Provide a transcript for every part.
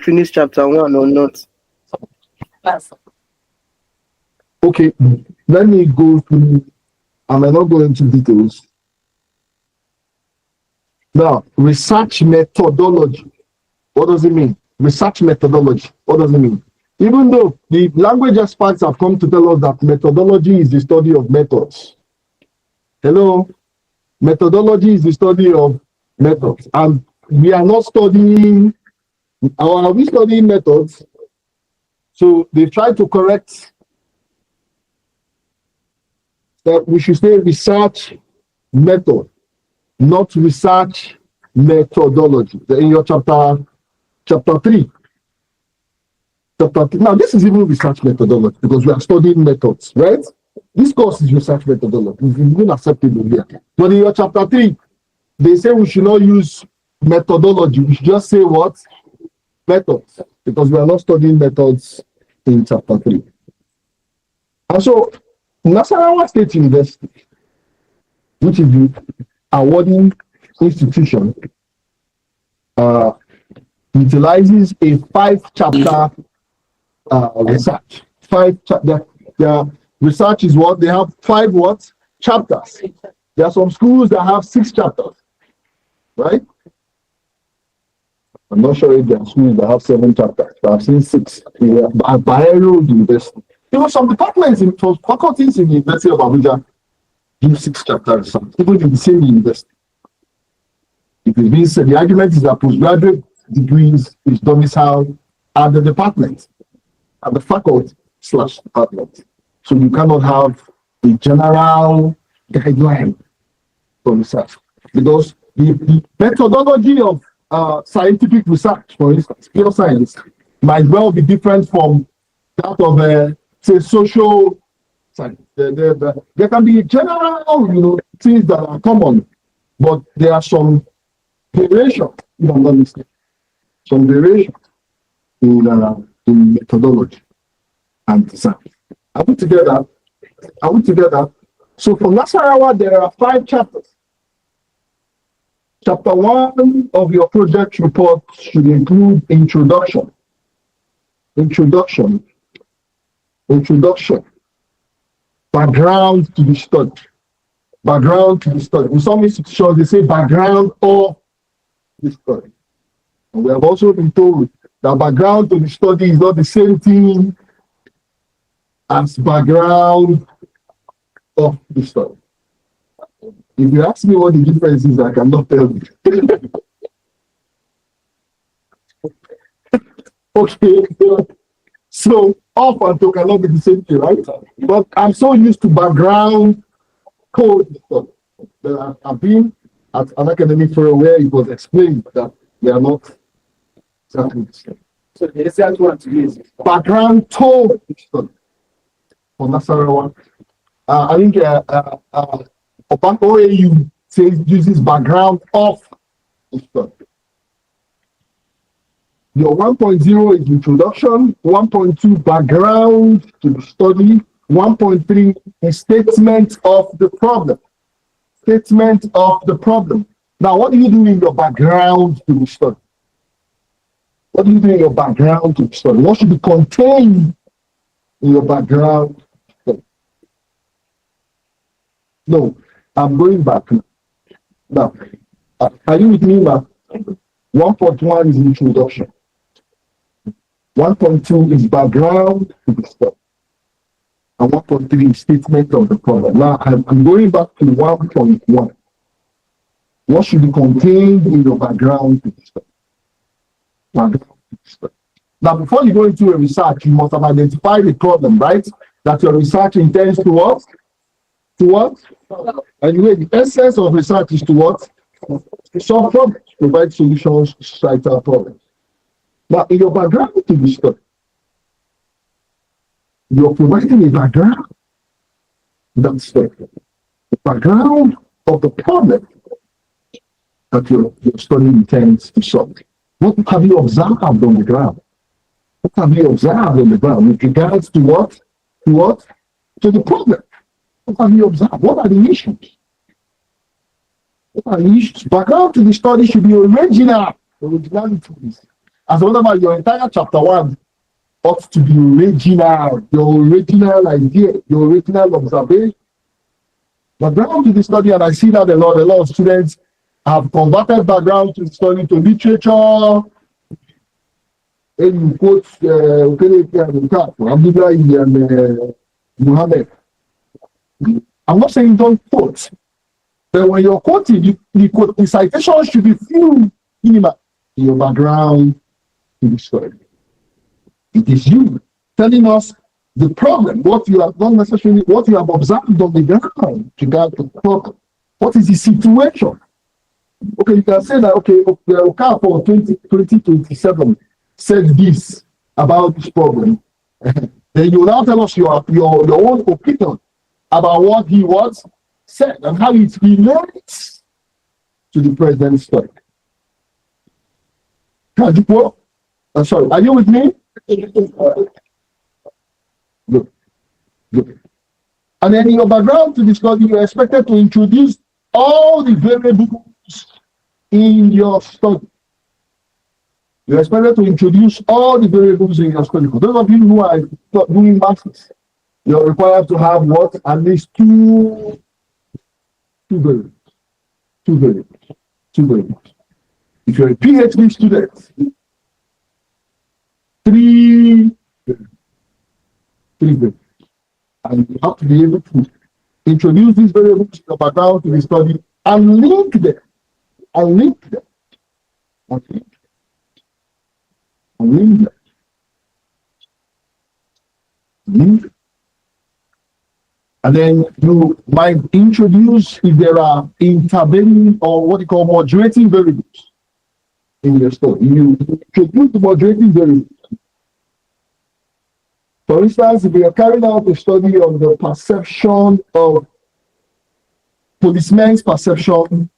finish chapter 1 or not? Okay, let me go through. I may not go into details. Now, research methodology. What does it mean? Research methodology. What does it mean? Even though the language experts have come to tell us that methodology is the study of methods. Hello? Methodology is the study of methods. And we are not studying, are we studying methods? So they try to correct that we should say research method, not research methodology. In your chapter 3. Now, this is even research methodology because we are studying methods, right? This course is research methodology. It's even acceptable here. But in your chapter 3, they say we should not use methodology. We should just say what? Methods. Because we are not studying methods in chapter 3. And so, Nasarawa State University, which is the awarding institution, utilizes a 5-chapter research. Their research is what? They have 5 what? Chapters. There are some schools that have 6 chapters, right? I'm not sure if there are schools that have 7 chapters, but I've seen 6 at Bayero University. Some departments in faculties in the University of Abuja do 6 chapters, even in the same university. It is being said, the argument is that postgraduate degrees is domiciled at the department, at the faculty/department. So you cannot have a general guideline for research because the methodology of scientific research, for instance, pure science, might well be different from that of say social science. There can be general, things that are common, but there are some variation, if I'm not mistaken, some variation in methodology and design. Are we together? So for Nasarawa, there are 5 chapters. Chapter 1 of your project report should include introduction, background to the study. In some institutions, they say background of the study. And we have also been told that background to the study is not the same thing as background of the study. If you ask me what the difference is, I cannot tell you. Okay, so off and to cannot be the same thing, right? But I'm so used to background code that I've been at an academic forum where it was explained that they are not exactly the same. So the exact one to use background code for Nasarawa. I think OAU says uses background of the study. Your 1.0 is introduction, 1.2 background to the study, 1.3 is statement of the problem. Now, what do you do in your background to the study? What should be contained in your background study? No, I'm going back now. Are you with me now? 1.1 is introduction. 1.2 is background to the study. And 1.3 is statement of the problem. Now, I'm going back to 1.1. What should be contained in your background to the study? Now, before you go into a research, you must have identified the problem, right? That your research intends to what? Anyway, the essence of research is to what? To solve problems, provide solutions to societal problems. Now, in your background to the study, you're providing a background. That's the background of the problem that your study intends to solve. What have you observed on the ground? With regards to what? To the problem. What have you observed? What are the issues? Background to the study should be original. Originality as a matter your entire chapter 1 ought to be original, your original idea, your original observation. Background to the study, and I see that a lot of students have converted background to study to literature. And you quote Abdullah and Muhammad. I'm not saying don't quote, but when you're quoting, the citation should be few in your background to the story. It is you telling us the problem, what you have not necessarily, what you have observed on the ground regard to the problem. What is the situation? Okay, you can say that, okay, Okafor for 2027 said this about this problem. Then you will now tell us your own opinion about what he was said and how it relates to the present story. Sorry, are you with me? Good. Good. And then in your background to the study, you're expected to introduce all the variables in your study. You're expected to introduce all the variables in your study. For those of you who are doing masters, you're required to have what? At least two variables. Two variables. If you're a PhD student, three variables. And you have to be able to introduce these variables in your background to the study and link them. And then you might introduce if there are intervening or what you call moderating variables in your story. You introduce the moderating variables. For instance, if we are carrying out a study on the perception of policemen's perception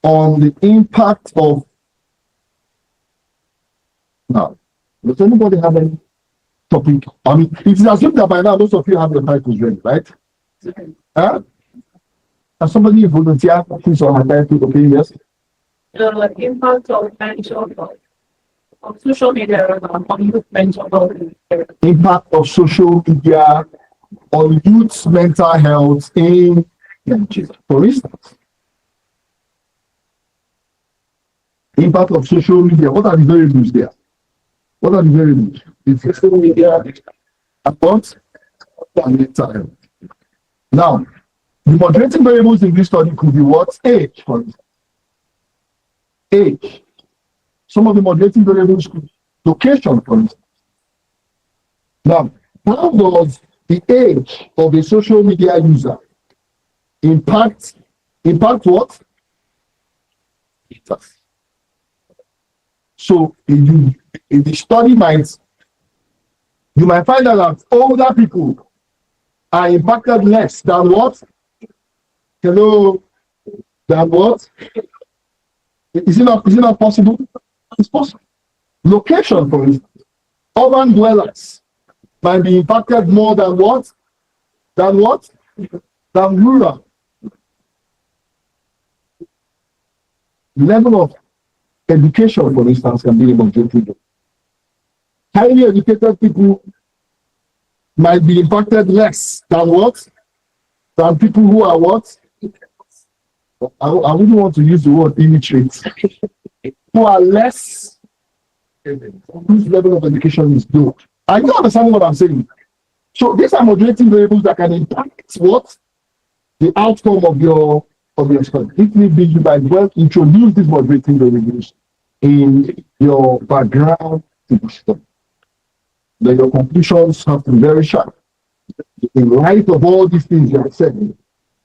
on the impact of. Now, does anybody have any topic? I mean, it is assumed that by now most of you have your titles ready, right? Huh? Can somebody volunteer his or her title? Okay, yes. The impact of social media on youth mental health. Impact of social media on youth's mental health in Nigeria, for instance. Impact of social media. What are the variables there? What are the variables? The social media about mental health. Now, the moderating variables in this study could be what? Age, for instance. Age. Some of the moderating variables could be location, for instance. Now, how does the age of a social media user impact what? So in the study you might find out that older people are impacted less than what? Hello? Than what? Is it not possible? It's possible. Location, for instance. Urban dwellers might be impacted more than what? Than what? Than rural. Level of education, for instance, can be objective. Highly educated people might be impacted less than what? Than people who are what? I wouldn't want to use the word illiterate. Who are less, whose level of education is low. Are you understanding what I'm saying? So these are moderating variables that can impact what? The outcome of your study. If need be, you might well introduce these moderating variables in your background to the study. Then your conclusions have to be very sharp. In light of all these things you have said,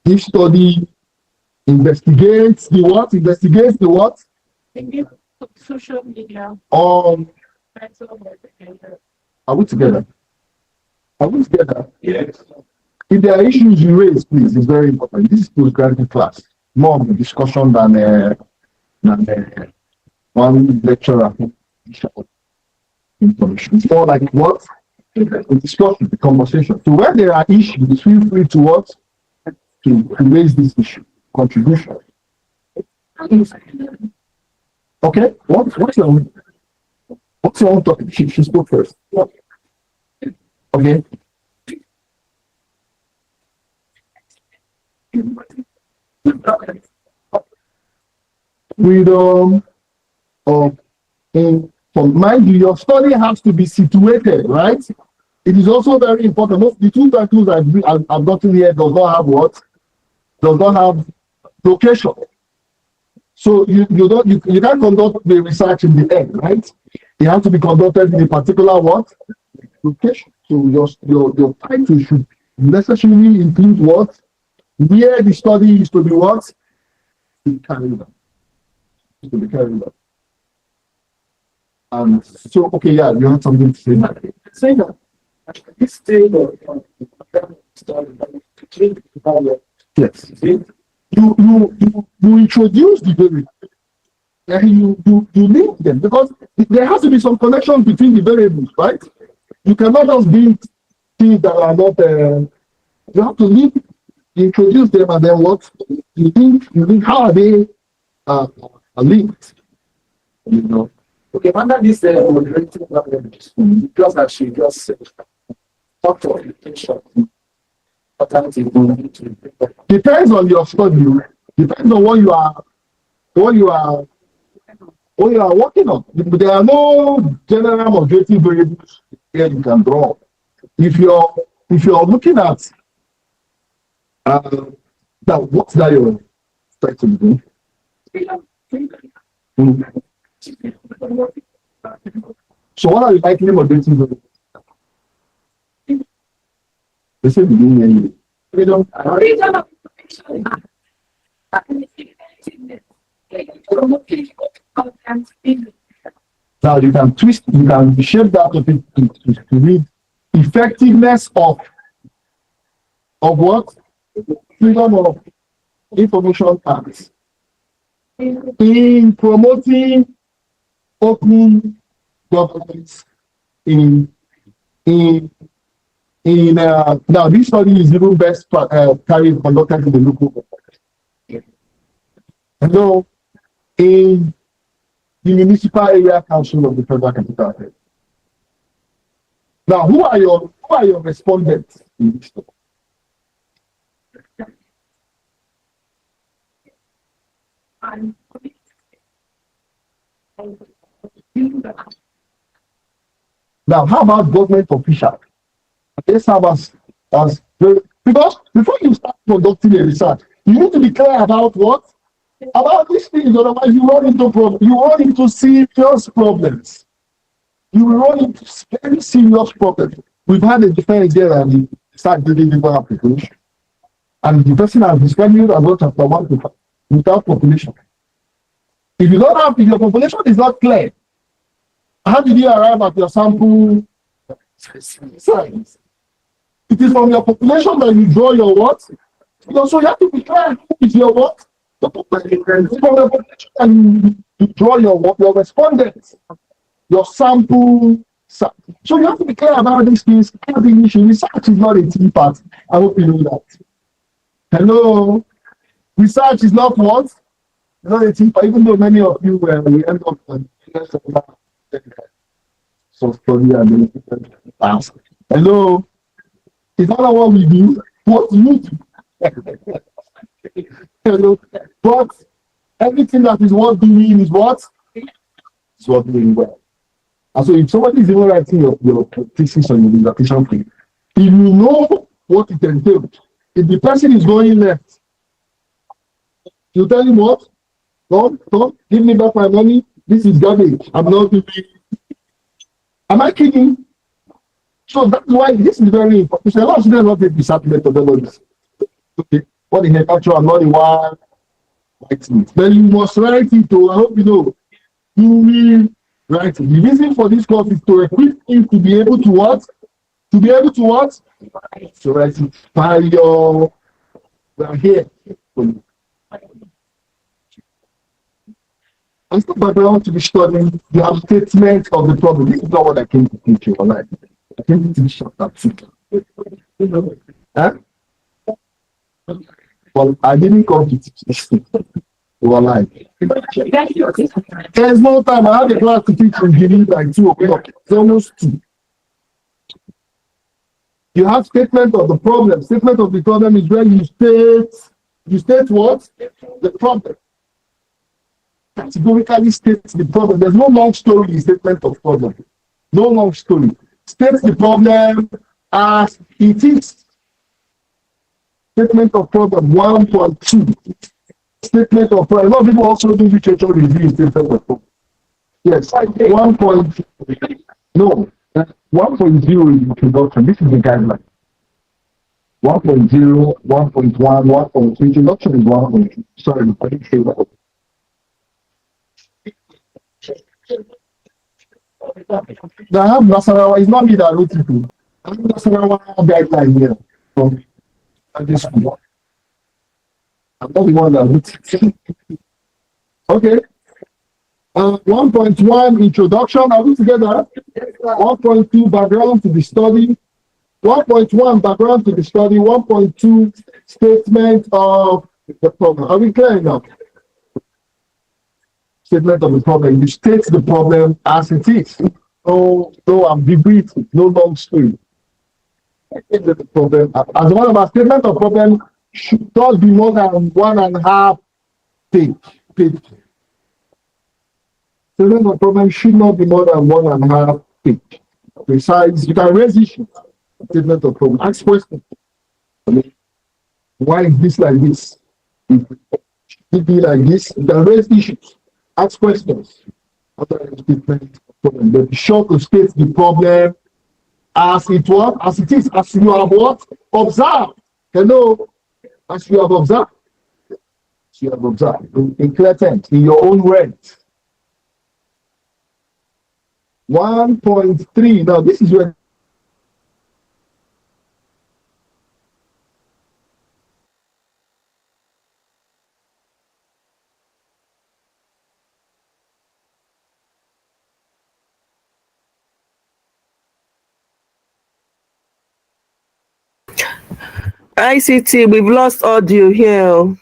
this study investigates the what? Investigates the what? Social media. Are we together? Are we together? Yes. If there are issues you raise, please, it's very important. This is postgraduate class. More of a discussion than one lecturer. Information. It's more like what? A discussion, a conversation. So when there are issues, feel free to what? To raise this issue. Contribution. Okay? What's your What's your own topic? She spoke first. Okay. Freedom of from mind you, your study has to be situated, right? It is also very important. The two titles I've gotten here does not have what? Does not have location. So you can't conduct the research in the end, right? It has to be conducted in a particular what? Location. So your title should necessarily include what? Where the study is to be what? To be carried out. To be carried out. So okay, yeah, you have something to say. Say that. This table, Yes. You introduce the variable and you link them because there has to be some connection between the variables, right? You cannot just build things that are not. You have to link, introduce them, and then what? You think how are they linked? You know. okay, under this moderating problem, just as she just said, talk to education. Depends on your study. Depends on what you are working on. There are no general moderating variables here you can draw. If you're looking at now, what's that you're trying to do? So what are you likely moderating variables? They say beginning anyway. Now you can twist, you can shape that to read effectiveness of what? Freedom of information acts in promoting open governance in now this study is even best carried conducted in the local government. Hello, in the municipal area council of the federal capital area. Now, who are your respondents in this study? Now, how about government officials? Let's have us because before you start conducting a research, you need to be clear about what? About these things, otherwise you run into problems. You run into serious problems. You will run into very serious problems. We've had a defense there and we start doing the application. And the person has described you as what chapter 1 to 5 without population. If your population is not clear, how did you arrive at your sample size? It is from your population that you draw your what? So you have to be clear who is your what? The population. From your population and you draw your respondents, your sample size. So you have to be clear about these things. Research is not a tea party. I hope you know that. Hello? Research is not what? It's not a tea party, even though many of you will end up so study and ask. Hello? Is that not what we do? What you do? Hello? But everything that is worth doing is what? It's worth doing well. And so if somebody is even writing your thesis on your dissertation thing, if you know what it entails, if the person is going left, you tell him what? Come, give me back my money. This is garbage. I'm not doing it. Am I kidding? So that's why this is very important. A lot of students don't take research methodologies. Okay, what the heck, actually, I'm not the one writing it. Then you must write it to, I hope you know, you will write it. The reason for this course is to equip you to be able to what? To be able to what? To write it by your, we're here. And stuff like I want to be studying the statement of the problem. This is not what I came to teach you online. I came to teach you that. Huh? Well, I didn't come to teach this thing online. There's no time. I have a class to teach in Guinea by 2 o'clock. It's almost 2. You have statement of the problem. Statement of the problem is where you state what? The problem. Categorically states the problem. There's no long story in statement of problem. No long story. States the problem as it is. Statement of problem 1.2. Statement of problem. A lot of people also do literature review in statement of problem. Yes, 1. No, 1.0 is introduction. This is the guideline. 1.0, 1.1, 1.2. Introduction is 1.2. Sorry, I didn't say that. I have Nasarawa. It's not me that wrote it. I have Nasarawa guideline here from this school. I'm not the one that wrote it. Okay. 1.1 introduction. Are we together? 1.2 background to the study. 1.1 background to the study. 1.2 statement of the problem. Are we clear now? Statement of the problem. You state the problem as it is. No ambiguity. No long story. The problem. As one of our statement of problem should not be more than 1.5 page. Statement of problem should not be more than 1.5 page. Besides, you can raise issues. Statement of problem. Ask questions. Why is this like this? If it be like this, you can raise issues. Ask questions. After a statement of problem, but be sure to state the problem as it was, as it is, as you have what? Observed. Hello, as you have observed. As you have observed in clear terms, in your own words. 1.3. Now, this is where ICT, we've lost audio here.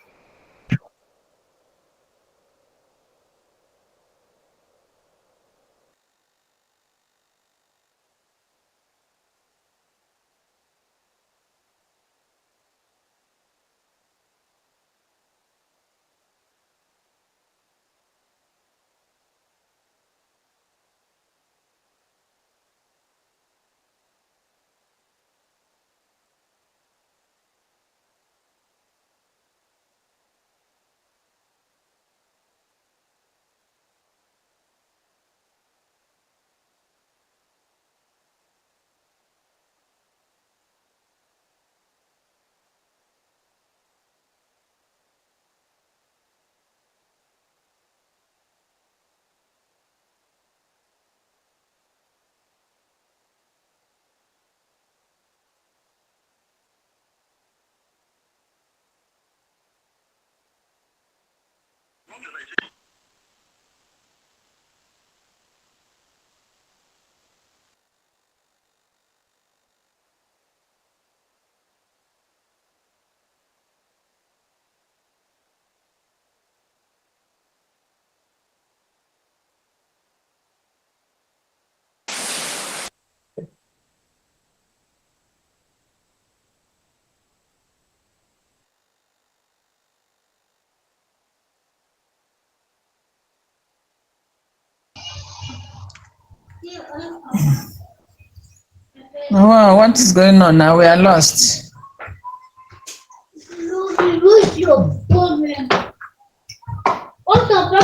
Oh, what is going on now? We are lost.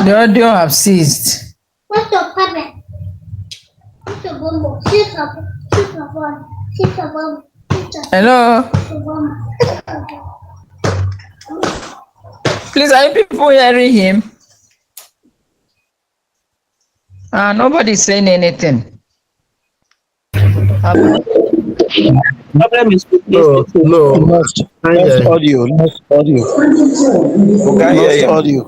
The audio have ceased. Hello? Please, are you people hearing him? Nobody's saying anything. Problem is with No, this. lost audio, lost audio, lost audio.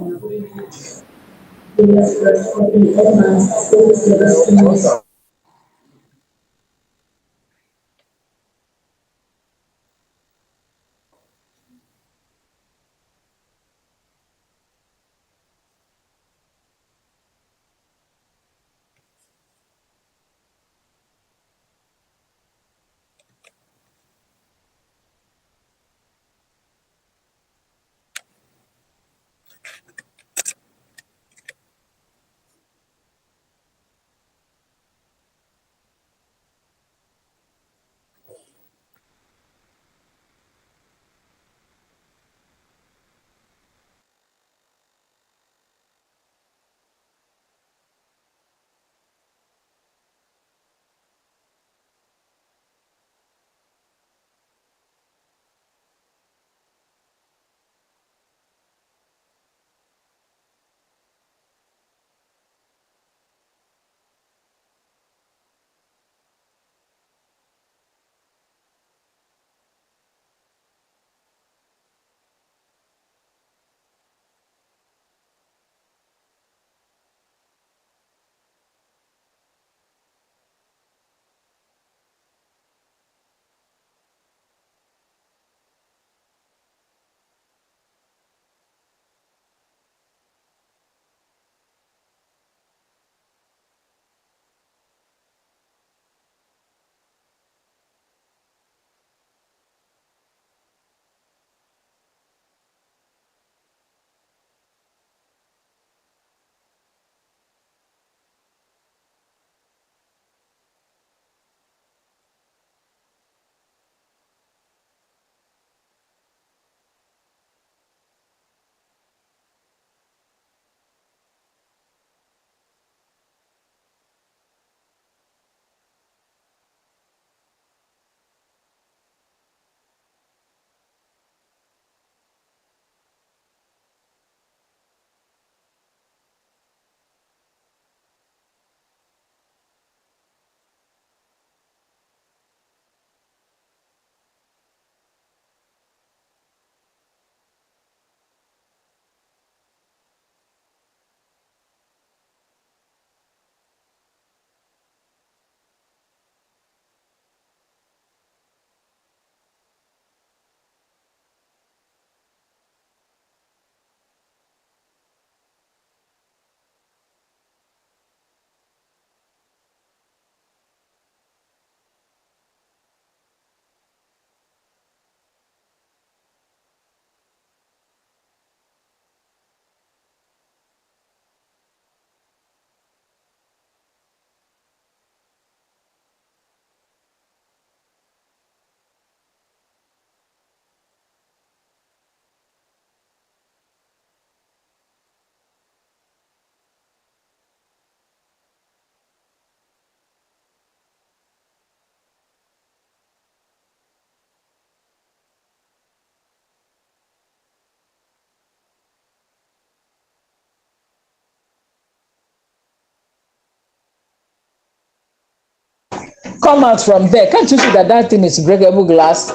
come out from there. Can't you see that that thing is breakable glass?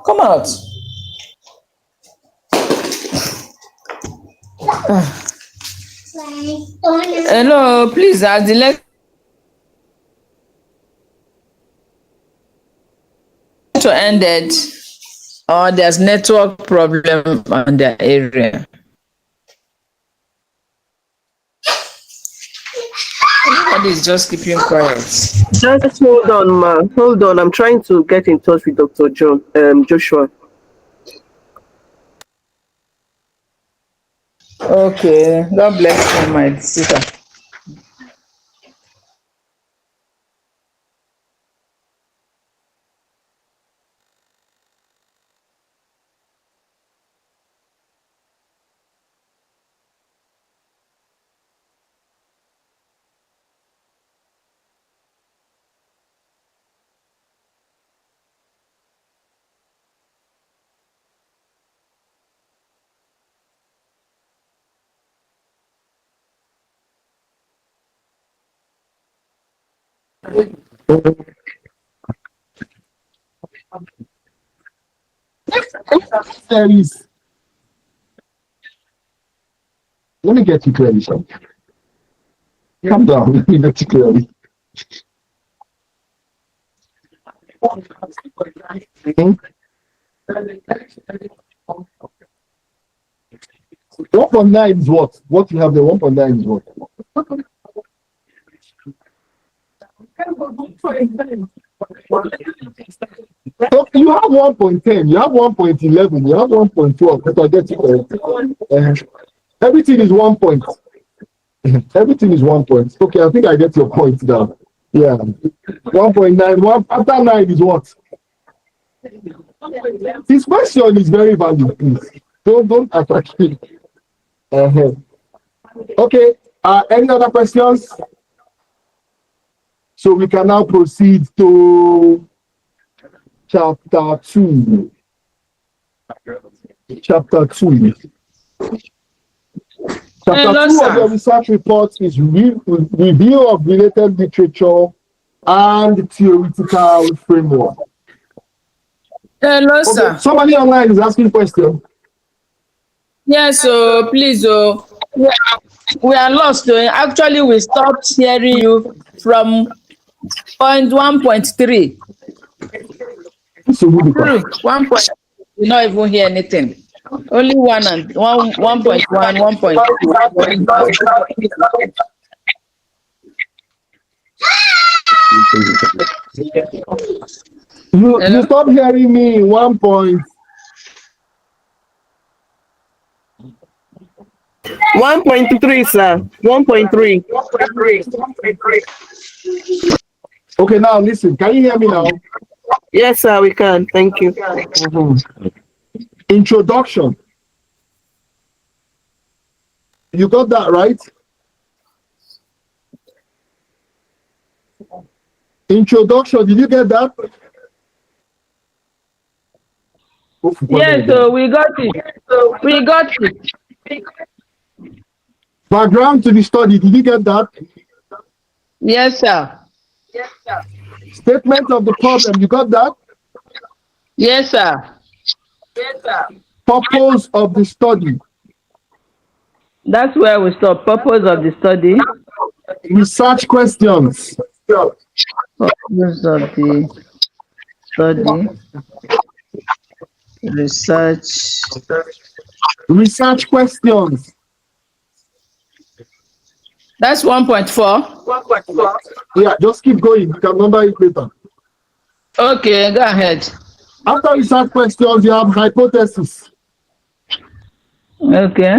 Come out. Hello, please, as the lecture ended, or there's network problem on the area. Everybody is just keeping quiet. Just hold on, ma. Hold on. I'm trying to get in touch with Dr. Joshua. Okay, God bless you, my sister. There is. Let me get you clearly, sir. Calm down. Let me get you clearly. Mhm. 1.9 is what? What you have there, 1.9 is what? So you have 1.10, you have 1.11, you have 1.12. If I get it, everything is 1 point. Everything is 1 point. Okay, I think I get your point now. Yeah. 1.9. After 9 is what? This question is very valid, please. Don't attack me. Okay. Any other questions? So we can now proceed to chapter 2. Chapter 2. Chapter 2 of the research report is review of related literature and theoretical framework. Hello, Okay, sir. somebody online is asking question. Yes, so please, we are lost. Actually, we stopped hearing you from point 1.3 So who through 1. We not even hear anything. Only 1.1, 1.2. You stop hearing me 1 point. 1.3, sir. 1.3. Okay, now listen. Can you hear me now? Yes, sir, we can. Thank you. Introduction. You got that right? Introduction. Did you get that? Yes, so we got it. We got it. Background to the study. Did you get that? Yes, sir. Statement of the problem. You got that? Yes, sir. Purpose of the study. That's where we stop. Purpose of the study. Research questions. Purpose of the study. Research questions. That's 1.4. Yeah, just keep going. You can number it later. Okay, go ahead. After research questions, you have hypothesis. Okay.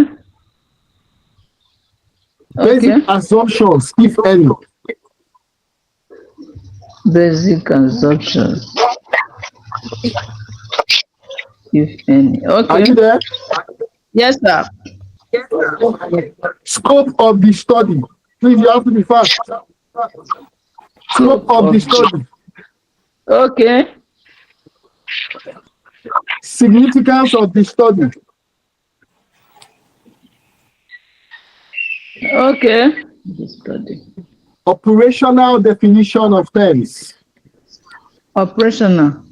Basic assumptions, if any. Basic assumptions, if any. Okay. Are you there? Yes, sir. Scope of the study. Please, you have to be fast. Scope of the study. Okay. Significance of the study. Okay. The study. Operational definition of terms. Operational.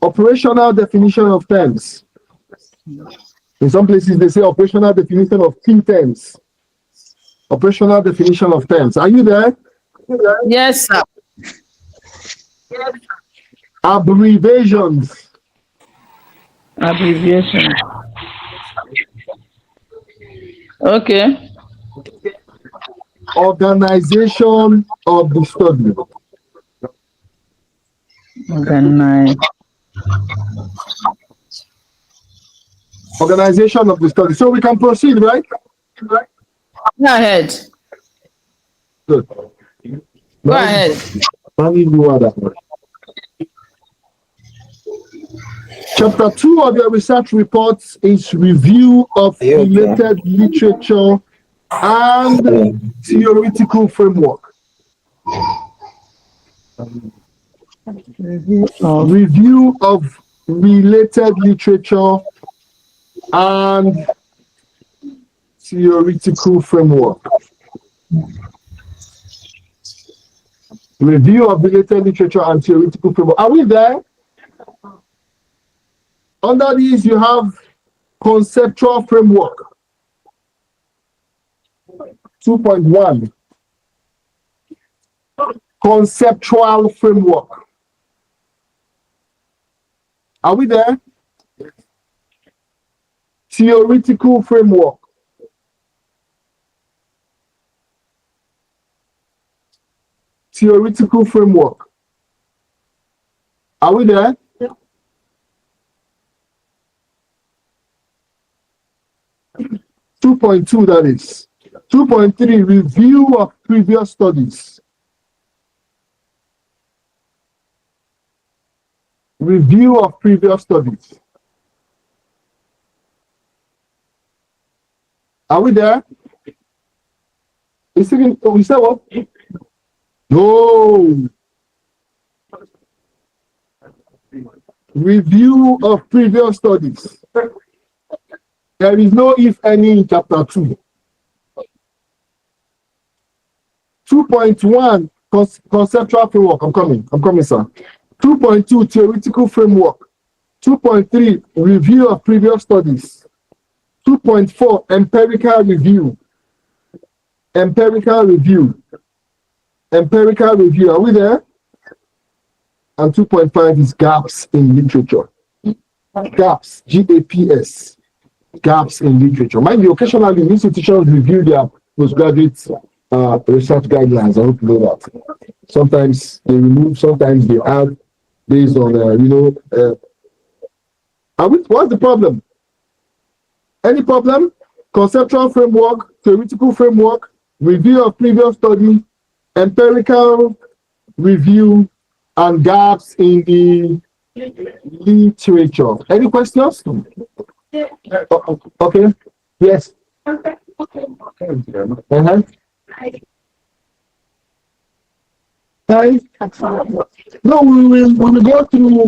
Operational definition of terms. In some places, they say operational definition of key terms. Operational definition of terms. Are you there? Yes, sir. Abbreviations. Abbreviation. Okay. Organization of the study. Organize. Organization of the study. So we can proceed, right? Go ahead. Good. Go ahead. Chapter 2 of your research reports is review of related literature and theoretical framework. Review of related literature and theoretical framework. Review of related literature and theoretical framework. Are we there? Under these, you have conceptual framework. 2.1. Conceptual framework. Are we there? Theoretical framework. Theoretical framework. Are we there? 2.2, that is. 2.3, review of previous studies. Review of previous studies. Are we there? Is it, we said what? No. Review of previous studies. There is no if any in chapter 2. 2.1 conceptual framework. I'm coming, sir. 2.2 theoretical framework. 2.3 review of previous studies. 2.4 empirical review. Empirical review. Empirical review. Are we there? And 2.5 is gaps in literature. Gaps, GAPS. Gaps in literature. Mind you, occasionally institutions review their postgraduate research guidelines. I hope you know that. Sometimes they remove, sometimes they add based on, what's the problem? Any problem? Conceptual framework, theoretical framework, review of previous study, empirical review, and gaps in the literature. Any questions? Okay. Yes. Uh-huh. Hi. No, we will go through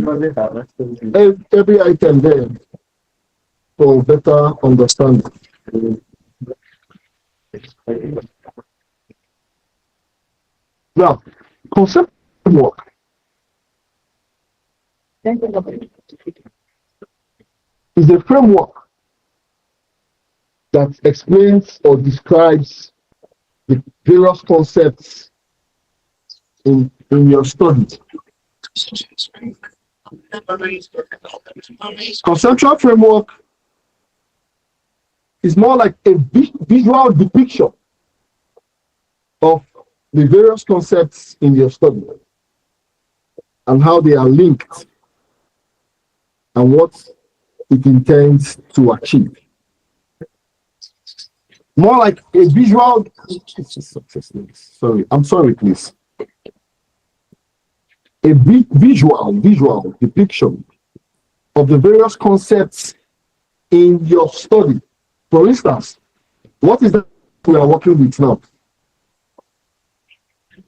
every item there for better understanding. Now, concept work. Is a framework that explains or describes the various concepts in your study. Conceptual framework is more like a visual depiction of the various concepts in your study and how they are linked and what it intends to achieve. More like a visual, sorry, please. A visual depiction of the various concepts in your study. For instance, what is that we are working with now?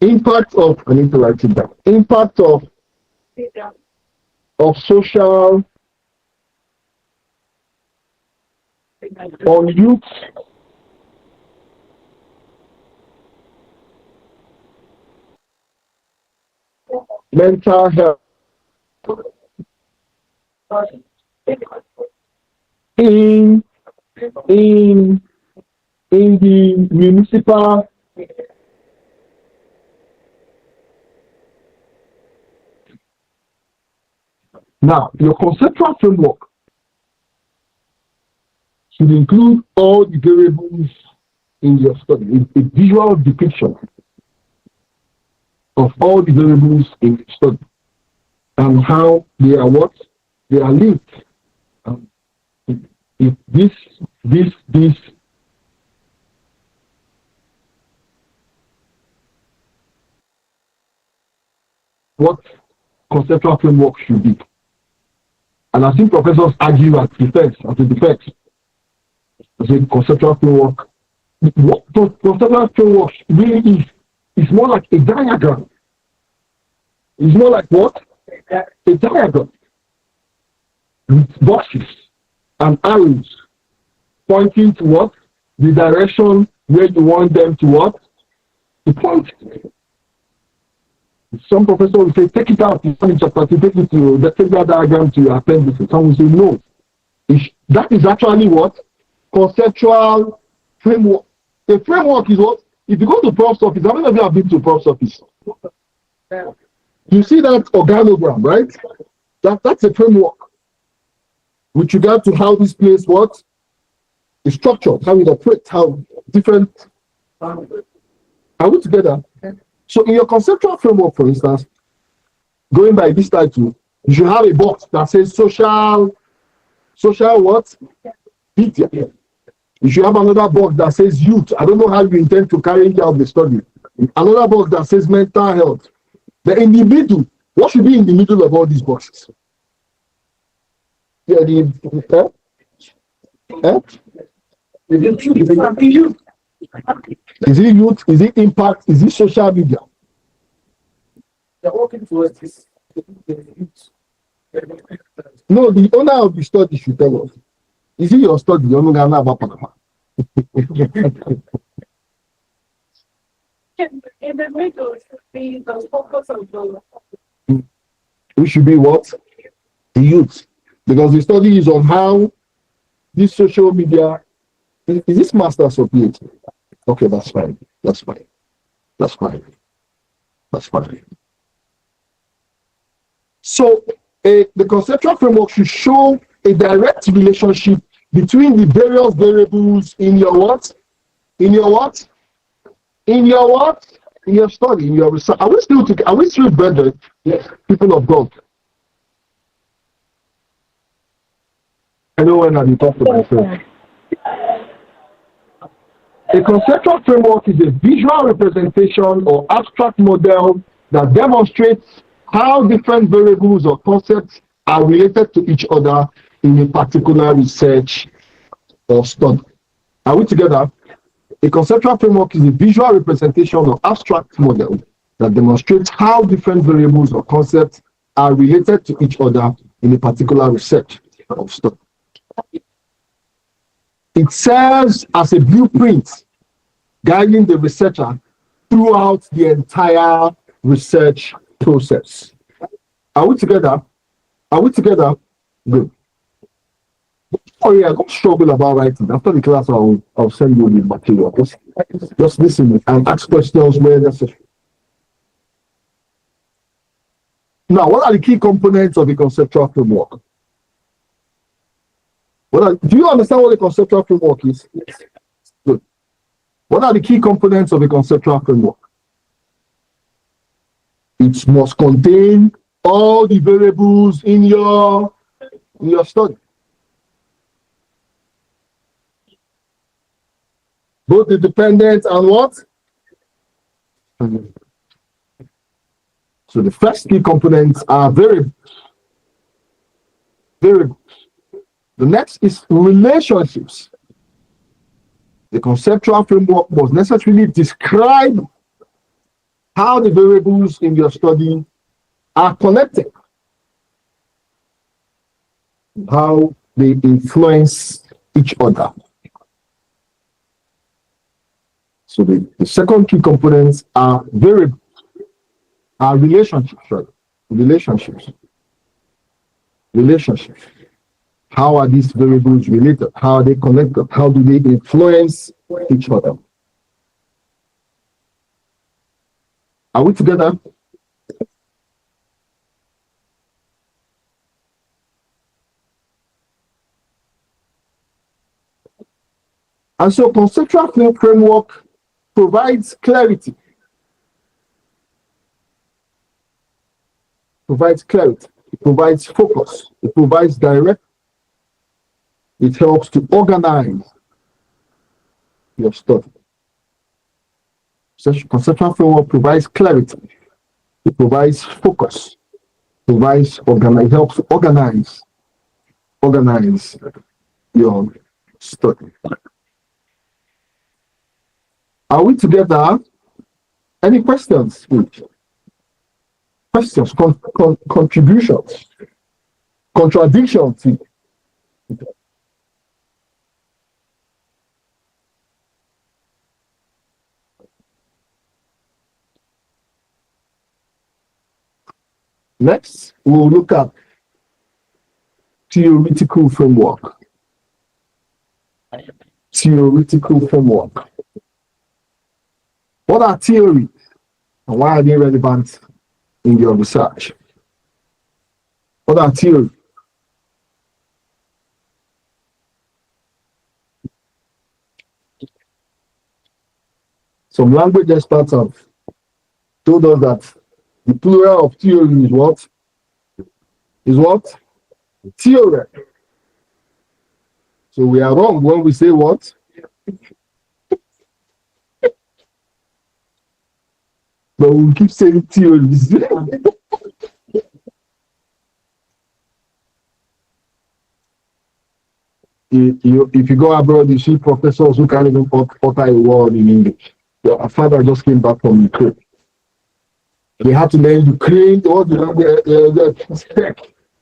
Impact of, I need to write it down. Impact of social on youth mental health in in the municipal now your conceptual framework should include all the variables in your study, a visual depiction of all the variables in the study and how they are what they are linked. If this what conceptual framework should be. And I think professors argue at defense, as a defense. I say conceptual framework. What conceptual framework really is more like a diagram. It's more like what? A diagram with boxes and arrows pointing to what? The direction where you want them to what? To point. Some professors will say, take it out in chapter 2, take it to the take that diagram to your appendices. Some will say, no. That is actually what? Conceptual framework. A framework is what? If you go to Prof's office, how many of you have been to Prof's office? You see that organogram, right? That's a framework. With regard to how this place what? Is structured, how it operates, how different. Are we together? So in your conceptual framework, for instance, going by this title, you should have a box that says social what? Media. You should have another box that says youth. I don't know how you intend to carry out the study. Another box that says mental health. Then in the middle, what should be in the middle of all these boxes? Yeah, Is it youth? Is it impact? Is it social media? They're working towards this. No, the owner of the study should tell us. Is it your study? You're not gonna have a Panama. In the middle should be the focus of the. We should be what? The youth. Because the study is on how this social media. Is this master's or PhD? Okay, that's fine. That's fine. That's fine. That's fine. So the conceptual framework should show a direct relationship between the various variables in your what? In your what? In your what? In your study, in your research. Are we still brethren? Yes. People of God. I know when I talk to myself. A conceptual framework is a visual representation or abstract model that demonstrates how different variables or concepts are related to each other in a particular research or study. Are we together? A conceptual framework is a visual representation or abstract model that demonstrates how different variables or concepts are related to each other in a particular research or study. It serves as a blueprint guiding the researcher throughout the entire research process. Are we together? Are we together? Good. Oh yeah, don't struggle about writing. After the class, I'll send you the material. Just listen and ask questions where necessary. Now, what are the key components of the conceptual framework? Do you understand what the conceptual framework is? Good. What are the key components of a conceptual framework? It must contain all the variables in your study. Both the dependent and what? So the first key components are variables. Variables. The next is relationships. The conceptual framework must necessarily describe how the variables in your study are connected, how they influence each other. So the second key components are variables, are relationships. Right? relationships. Relationships. How are these variables related? How are they connected? How do they influence each other? Are we together? And so conceptual framework provides clarity. Provides clarity. It provides focus. It provides direct. It helps to organize your study. So conceptual framework provides clarity. It provides focus. Provides organize. It helps to organize your study. Are we together? Any questions, please? Questions, contributions, contradictions. Next, we'll look at theoretical framework. Theoretical framework. What are theories and why are they relevant in your research? What are theories? Some language experts have told us that the plural of theory is what? Is what? Theorem. So we are wrong when we say what? But we keep saying theories. If you go abroad, you see professors who can't even utter a word in English. Your father just came back from Ukraine. They had to learn Ukraine, all the language,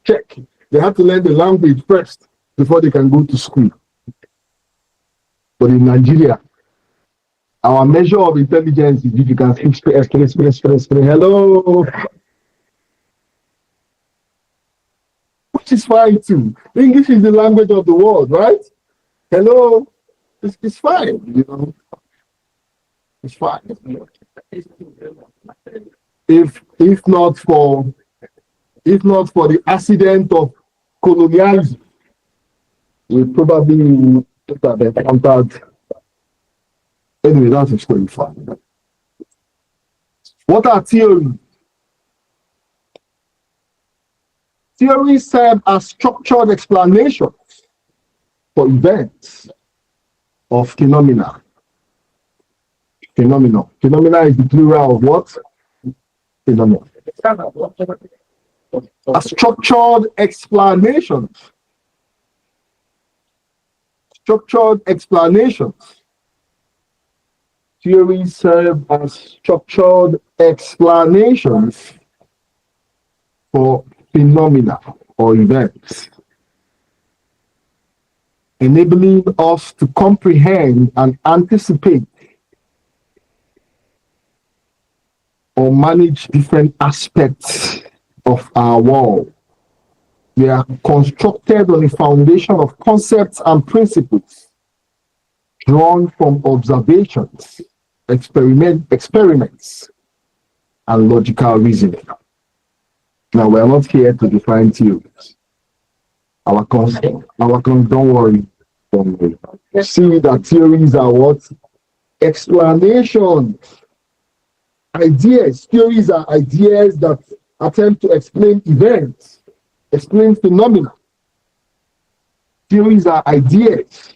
check. They have to learn the language first before they can go to school. But in Nigeria, our measure of intelligence is if you can speak hello. Which is fine too. English is the language of the world, right? Hello. It's fine, you know. It's fine. If not for the accident of colonialism, we probably would have encountered. Anyway, that is going fine. What are theories? Theories serve as structured explanations for events or phenomena. Phenomena is the plural of what? Phenomena. A structured explanations. Structured explanations. Theories serve as structured explanations for phenomena or events, enabling us to comprehend and anticipate or manage different aspects of our world. They are constructed on a foundation of concepts and principles drawn from observations, experiments, and logical reasoning. Now, we are not here to define theories. Don't worry. See that theories are what? Explanations. Ideas. Theories are ideas that attempt to explain events, explain phenomena. Theories are ideas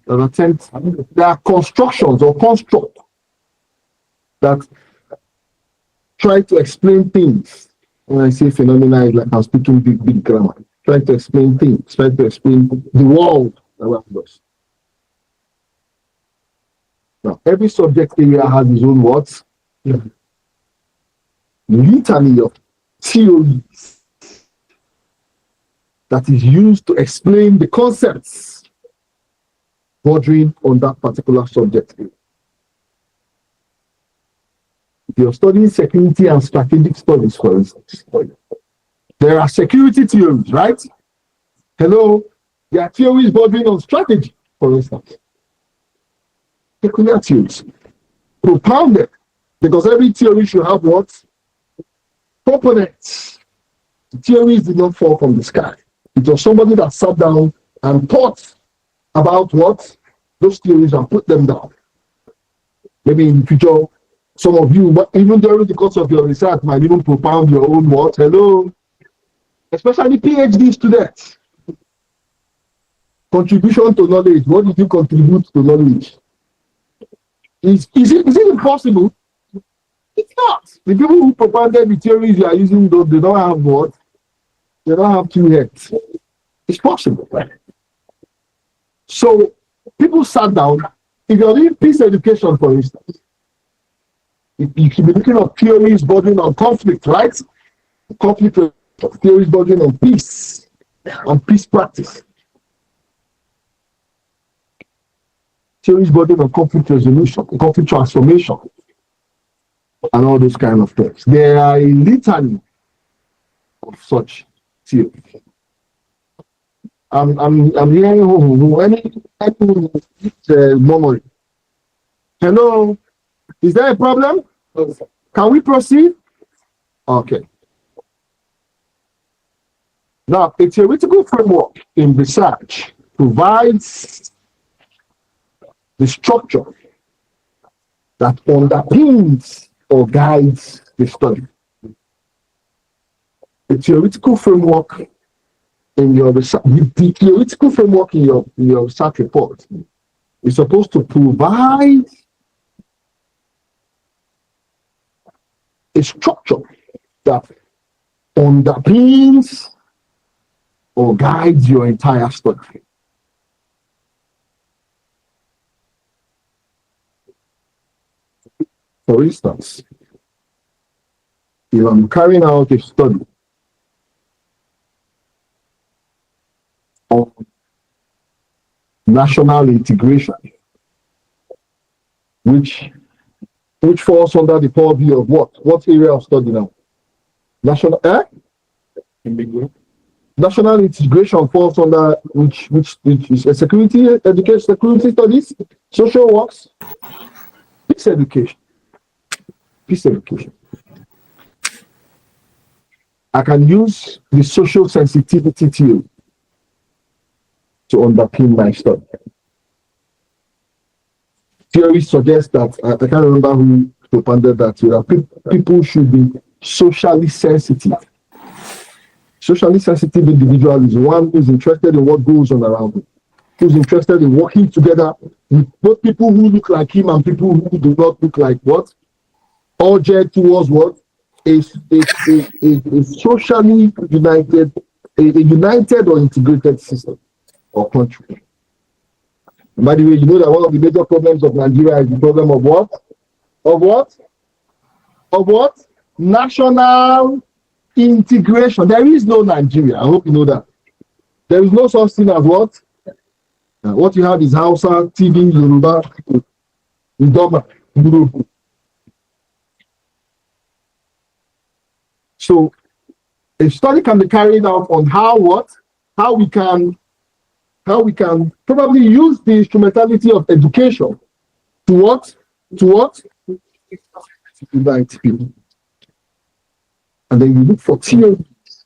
that attempt, they are constructions or constructs that try to explain things. When I say phenomena, it's like I'm speaking big grammar. Try to explain things, try to explain the world around us. Now, every subject area has its own words. Litany of theories that is used to explain the concepts bordering on that particular subject area. You're studying security and strategic studies, for instance. There are security theories, right? Hello, there are theories bordering on strategy, for instance. Peculiar theories. Propounded, because every theory should have what? Components. The theories did not fall from the sky. It was somebody that sat down and thought about what? Those theories and put them down. Maybe in the future, some of you, even during the course of your research, might even propound your own what? Hello. Especially PhD students. Contribution to knowledge. What did you contribute to knowledge? Is it impossible? It's not. The people who propounded the theories you are using, those, they don't have what? They don't have two heads. It's possible, right? So people sat down. If you're doing peace education, for instance, you should be looking at theories bordering on conflict, right? Conflict theories bordering on peace and peace practice. Theories bordering on conflict resolution, conflict transformation, and all those kind of things. There are a litany of such theories. I'm hearing any memory. Hello, is there a problem? Can we proceed? Okay. Now, a theoretical framework in research provides the structure that underpins or guides the study. A theoretical framework in your research, the theoretical framework in your research report is supposed to provide a structure that underpins or guides your entire study. For instance, if I'm carrying out a study on national integration, which falls under the purview of what? What area of study now? National national integration falls under which is a security education, security studies, social works, peace education. Peace education. I can use the social sensitivity theory to underpin my study. Theory suggests that I can't remember who propounded that people should be socially sensitive. Socially sensitive individual is one who is interested in what goes on around him, who's interested in working together with both people who look like him and people who do not look like what? All geared towards what? A socially united, a united or integrated system or country. And by the way, you know that one of the major problems of Nigeria is the problem of what? Of what? Of what? National integration. There is no Nigeria. I hope you know that. There is no such thing as what? What you have is Hausa, TV, Yoruba, Idoma, Europe. So a study can be carried out on how we can probably use the instrumentality of education to unite people. And then you look for theories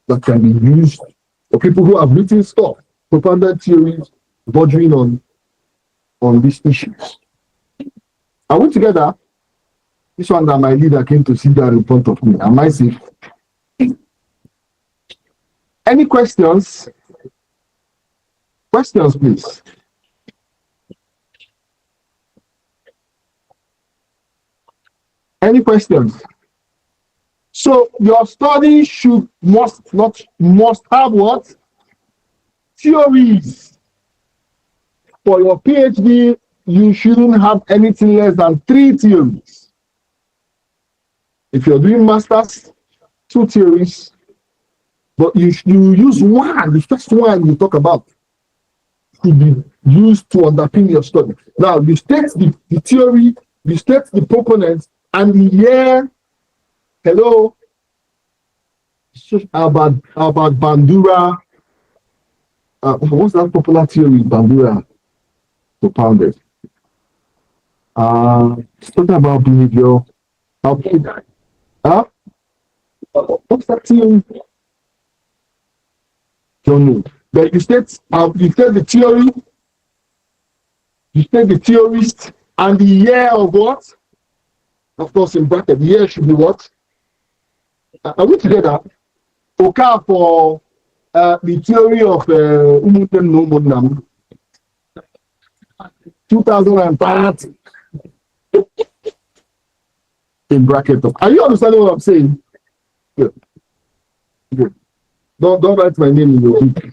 that can be used for people who have written stuff, propounded theories bordering on these issues. Are we together? This one that my leader came to sit down in front of me. Am I safe? Any questions? Questions, please. Any questions? So your study must have what? Theories. For your PhD, you shouldn't have anything less than 3 theories. If you're doing masters, 2 theories, but you use one, the first one you talk about to be used to underpin your study. Now you state the theory You state the proponents and the year. Hello. About Bandura. What's that popular theory Bandura propounded? Something about behavior. Huh? What's that theory? Don't know. But you state the theory, you state the theorist, and the year of what? Of course, in bracket, the year should be what? Are we together? Okay, for the theory of Umutem no Monam 2030 in bracket. Are you understanding what I'm saying? Good. Good. Don't write my name in your book.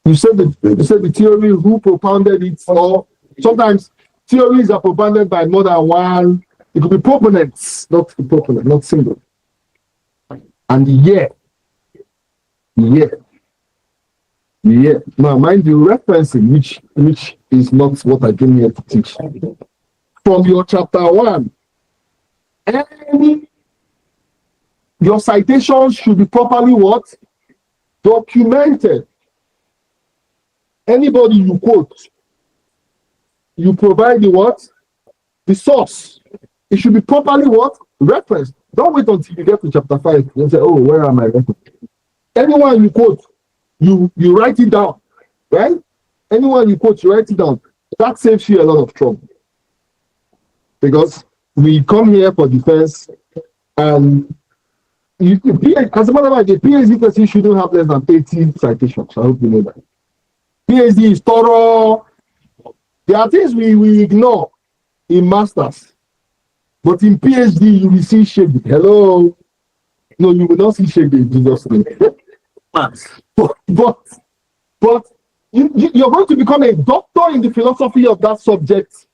You said the theory, who propounded it, or sometimes theories are propounded by more than one. It could be proponents, not the proponent, not single. And yeah. Now, mind you, referencing which is not what I came here to teach. From your chapter 1, your citations should be properly what? Documented. Anybody you quote, you provide the what? The source. It should be properly what? Referenced. Don't wait until you get to chapter 5 and say, oh, where are my references? Anyone you quote, you write it down, right? Anyone you quote, you write it down. That saves you a lot of trouble. Because we come here for defense, and as a matter of fact, a PhD person shouldn't have less than 80 citations. I hope you know that. PhD is thorough. There are things we ignore in masters, but in PhD you will see shade. Hello, no, you will not see shade in Jesus' name. but you're going to become a doctor in the philosophy of that subject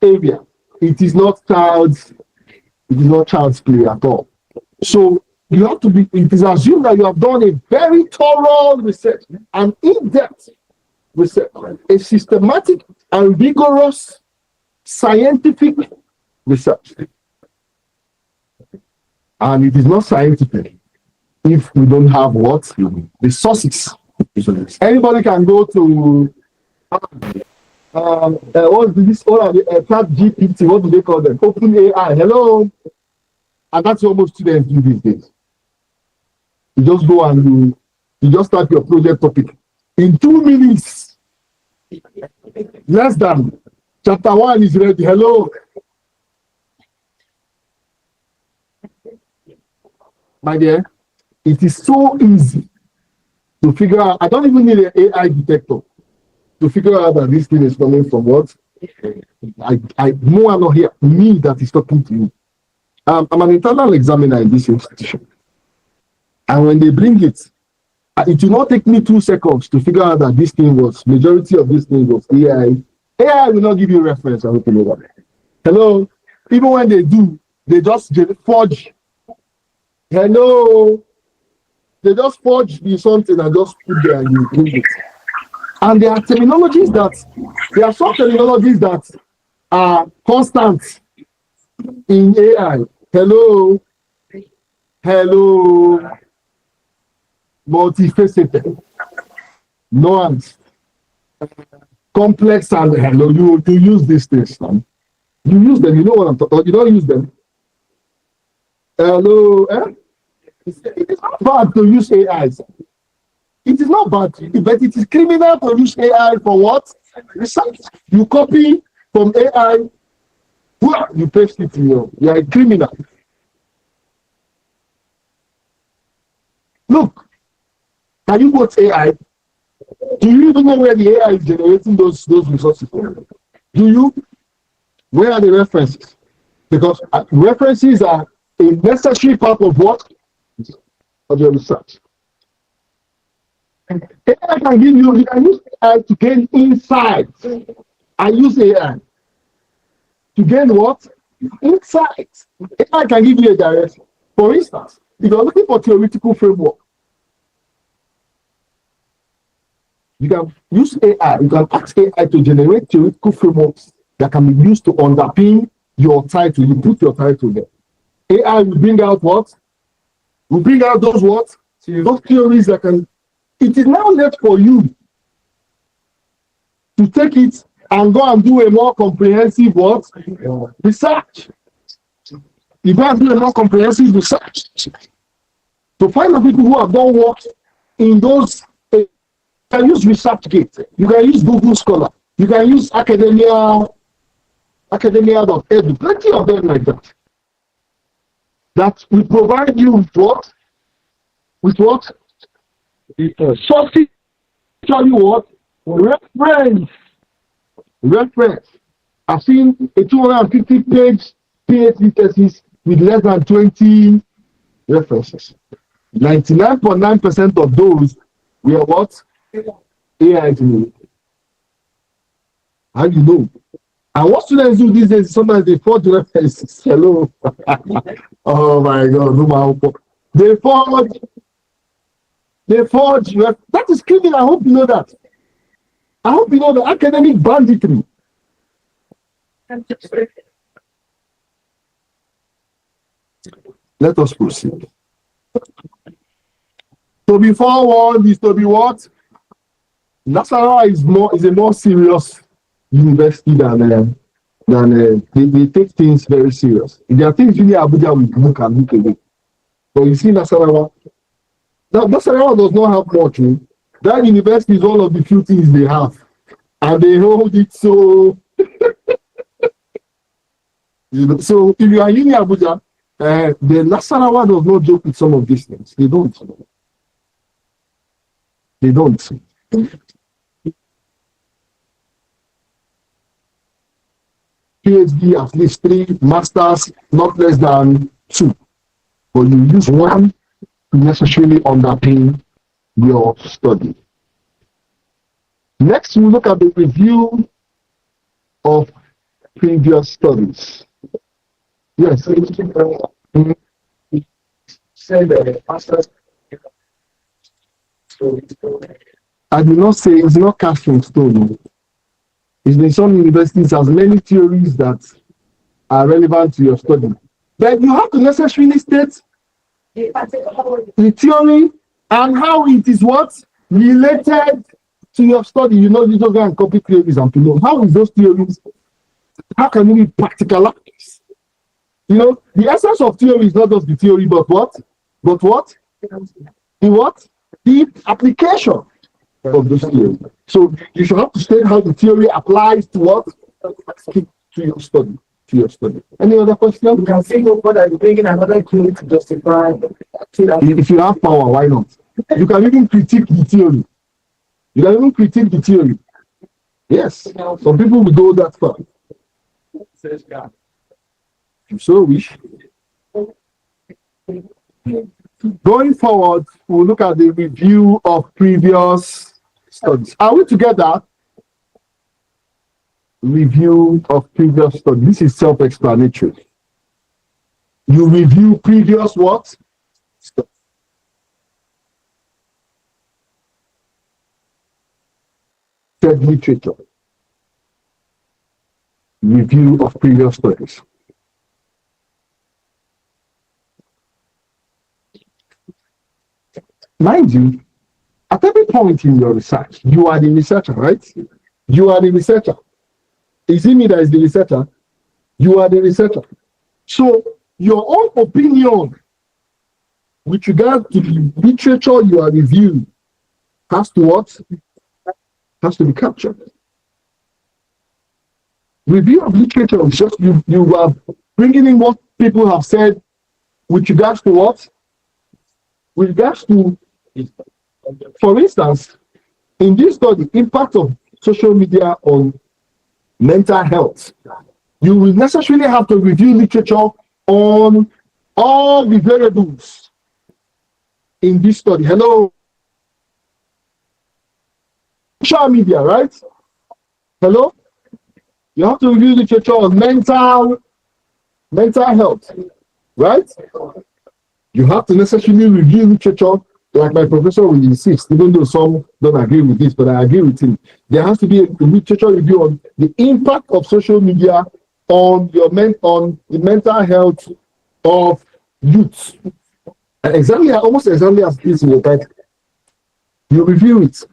area. It is not child's play at all. So you have to be. It is assumed that you have done a very thorough research, an in-depth research, a systematic and rigorous scientific research. And it is not scientific if we don't have what? The sources. Anybody can go to what is this? Chat GPT, what do they call them? Open AI. Hello. And that's what most students do these days. You just go and you just start your project topic. In 2 minutes, less than, chapter 1 is ready. Hello. My dear, it is so easy to figure out. I don't even need an AI detector to figure out that this thing is coming from what? I know I'm not here. Me that is talking to you. I'm an internal examiner in this institution. And when they bring it, it will not take me 2 seconds to figure out that this thing was, majority of this thing was AI. AI will not give you reference. I hope you know that. Hello? Even when they do, they just forge. Hello? They just forge the something and just put there and you bring it. And there are some terminologies that are constant in AI. Hello, multifaceted, nuanced, complex, and hello. You use these things, man. You use them. You know what I'm talking about. You don't use them. Hello, It is not bad to use AI. It is not bad, but it is criminal to use AI for what? Research. You copy from AI. You paste it in you are a criminal. Look, can you watch AI? Do you even know where the AI is generating those resources from? Do you? Where are the references? Because references are a necessary part of what? Of your research. AI can give you can use AI to gain insights. I use AI to gain what? Insights. AI can give you a direction. For instance, if you're looking for theoretical framework, You can use AI. You can ask AI to generate theoretical frameworks that can be used to underpin your title. You put your title there. AI will bring out what? Will bring out those what? Those theories that can. It is now left for you to take it and go and do a more comprehensive what? Research. You go and do a more comprehensive research to find the people who have done work in those. You can use ResearchGate. You can use Google Scholar. You can use academia.edu. Plenty of them like that. That will provide you with what? With what? Sources. Tell you what? Reference. I've seen a 250-page PhD thesis with less than 20 references. 99.9% of those were what? AI generated. How do you know? And what students do these days, sometimes they forge references. Hello. Oh my God. They forge. That is criminal. I hope you know that. I hope you know the academic banditry. Let us proceed. To be forward is to be what? Nasarawa is a more serious university than they take things very serious. If there are things really Abuja will look away. But you see Nasarawa. Now Nasarawa does not have much. That university is one of the few things they have. And they hold it so. So if you are in Abuja, the Nasarawa does not joke with some of these things. They don't. They don't. PhD at least 3, masters not less than 2. But you use one to necessarily underpin your study. Next, we look at the review of previous studies. Yes. I do not say it's not cast from stone. It's in some universities has many theories that are relevant to your study. But you have to necessarily state the theory and how it is what related to your study. You just go and copy theories and to know how is those theories, how can you practicalize? The essence of theory is not just the theory, but what? But what? The what? The application of this theory. So you should have to state how the theory applies to what? To your study. Any other question? You can say no further, you're bringing another theory to justify. If you have power, why not? You can even critique the theory. Yes. Some people will go that far. You so wish. Going forward, we'll look at the review of previous studies. Are we together? Review of previous studies. This is self-explanatory. You review previous what? Studies. Third, literature. Review of previous studies. Mind you, at every point in your research, you are the researcher, right? You are the researcher. Is it me that is the researcher? You are the researcher. So your own opinion with regard to the literature you are reviewing has to what? Has to be captured. Review of literature is just you are bringing in what people have said with regards to what? With regards to, for instance, in this study, impact of social media on mental health, you will necessarily have to review literature on all the variables in this study. Hello? Social media, right? Hello? You have to review literature on mental health, right? You have to necessarily review literature like my professor will insist, even though some don't agree with this, but I agree with him. There has to be a literature review on the impact of social media on on the mental health of youth. And almost exactly as this in the title. You review it.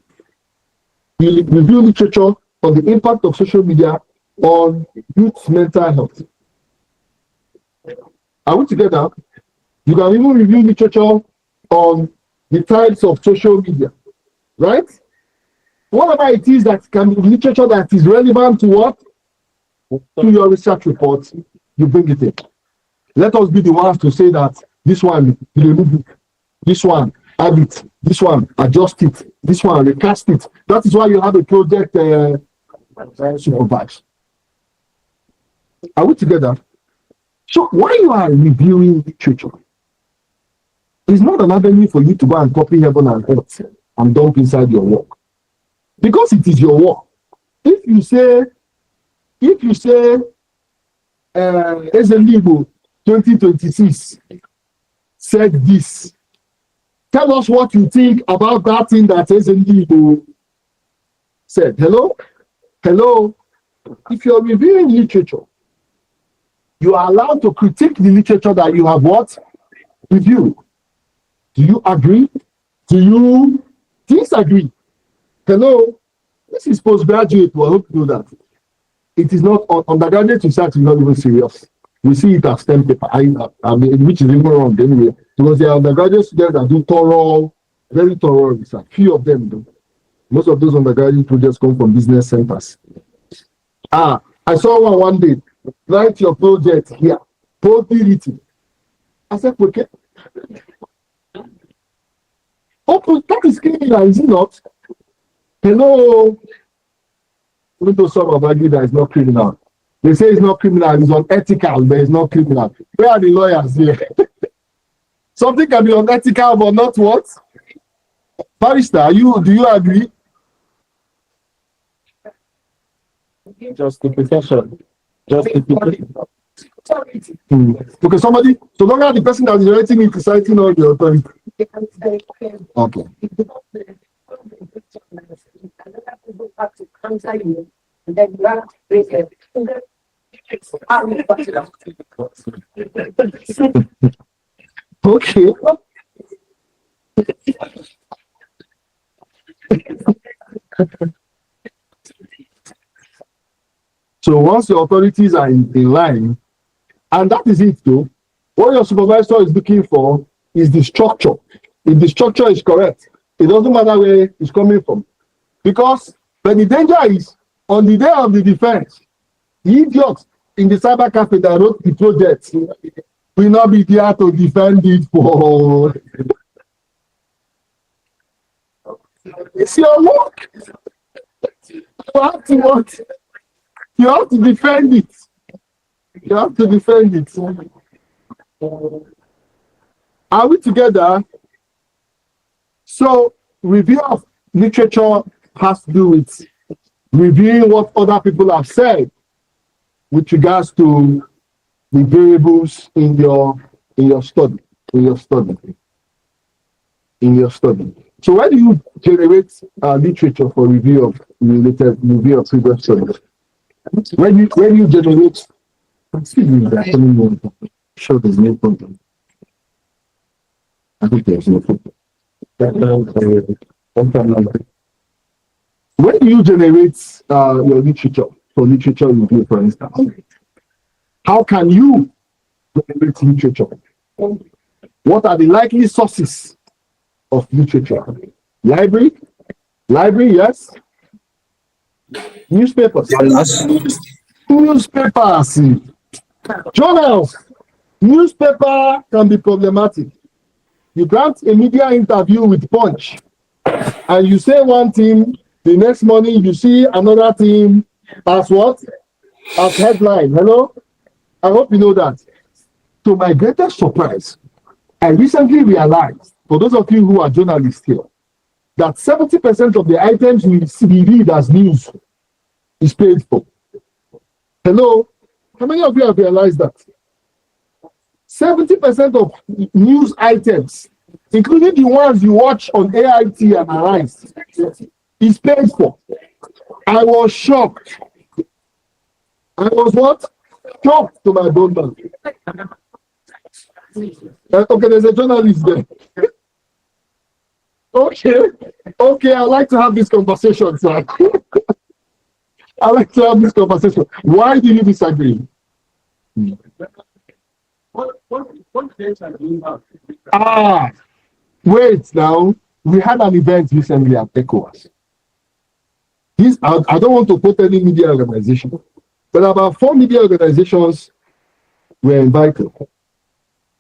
You review literature on the impact of social media on youth's mental health. Are we together? You can even review literature on the types of social media, right? Whatever it is that can be literature that is relevant to what? To your research report, you bring it in. Let us be the ones to say that this one, you remove it, this one, add it, this one, adjust it, this one, recast it. That is why you have a project supervised. Are we together? So while you are reviewing literature, it's not an avenue for you to go and copy heaven and earth and dump inside your work. Because it is your work. If you say, Ezelibo 2026 said this, tell us what you think about that thing that Ezelibo said. Hello? If you're reviewing literature, you are allowed to critique the literature that you have what? Reviewed. Do you agree? Do you disagree? Hello? This is postgraduate. I hope you know that. It is not undergraduate research is not even serious. We see it as STEM paper, which is even wrong anyway, because there are undergraduate students that do very thorough research. Few of them do. Most of those undergraduate projects come from business centers. I saw one day. Write your project here. Boldly written. I said, okay. Oh, that is criminal, is it not? Hello. Even though some have argued that it's not criminal. They say it's not criminal, it's unethical, but it's not criminal. Where are the lawyers here? Something can be unethical, but not what? Barrister, do you agree? Justification. Okay, somebody, so long as the person that is writing it is citing all the authority. Okay. Okay. So once the authorities are in line, and that is it though, what your supervisor is looking for is the structure. If the structure is correct, it doesn't matter where it's coming from. Because the danger is, on the day of the defense, the idiots in the cyber cafe that wrote the project will not be there to defend it for. It's your work. You have to defend it. You have to defend it. Are we together? So, review of literature has to do with reviewing what other people have said with regards to the variables in your study. So, why do you generate literature for review of previous studies? When you generate, sure there's no problem. I think there's no problem. When do you generate your literature for literature review, for instance? How can you generate literature? What are the likely sources of literature? Library, yes. Newspapers, journals. Newspaper can be problematic. You grant a media interview with Punch, and you say one thing, the next morning you see another thing as what? As headline. Hello? I hope you know that. To my greatest surprise, I recently realized, for those of you who are journalists here, that 70% of the items we read as news is paid for. Hello? How many of you have realized that? 70% of news items including the ones you watch on AIT and Arise, is paid for. I was shocked. I was what? Shocked to my bone. Okay, there's a journalist there. Okay, I like to have this conversation, sir. I like to have this conversation. Why do you disagree? Wait now. We had an event recently at ECOWAS. I don't want to quote any media organization, but about 4 media organizations were invited.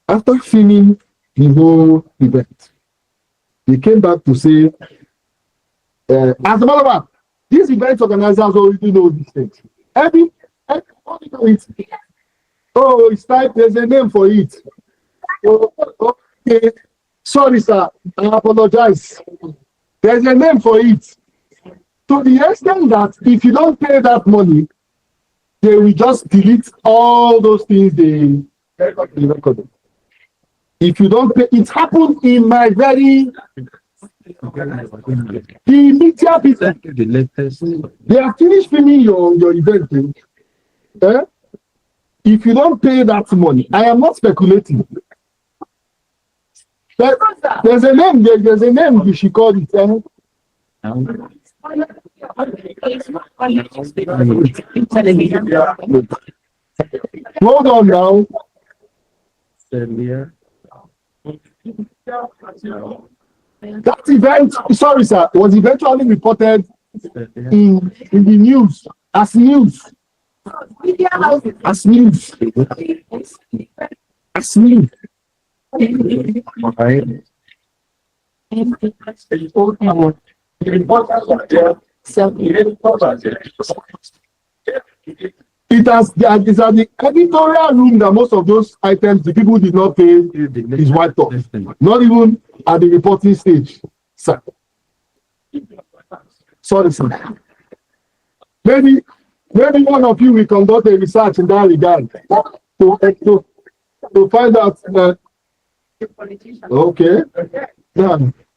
After filming the whole event, they came back to say, as a matter of fact, these event organizers already know these things. It's time, there's a name for it. Okay. Sorry, sir, I apologize. There's a name for it. To the extent that if you don't pay that money, they will just delete all those things they recorded. If you don't pay, it happened in my very the media people. They have finished filming your event. If you don't pay that money, I am not speculating. There's a name. There's a name you should call it. Hold on now. That event, sorry sir, was eventually reported in the news as news. As news. As news. It's at the editorial room that most of those items the people did not pay is wiped off. Not even at the reporting stage, sir. Sorry, sir. Maybe one of you will conduct a research in that regard to find out that. Okay.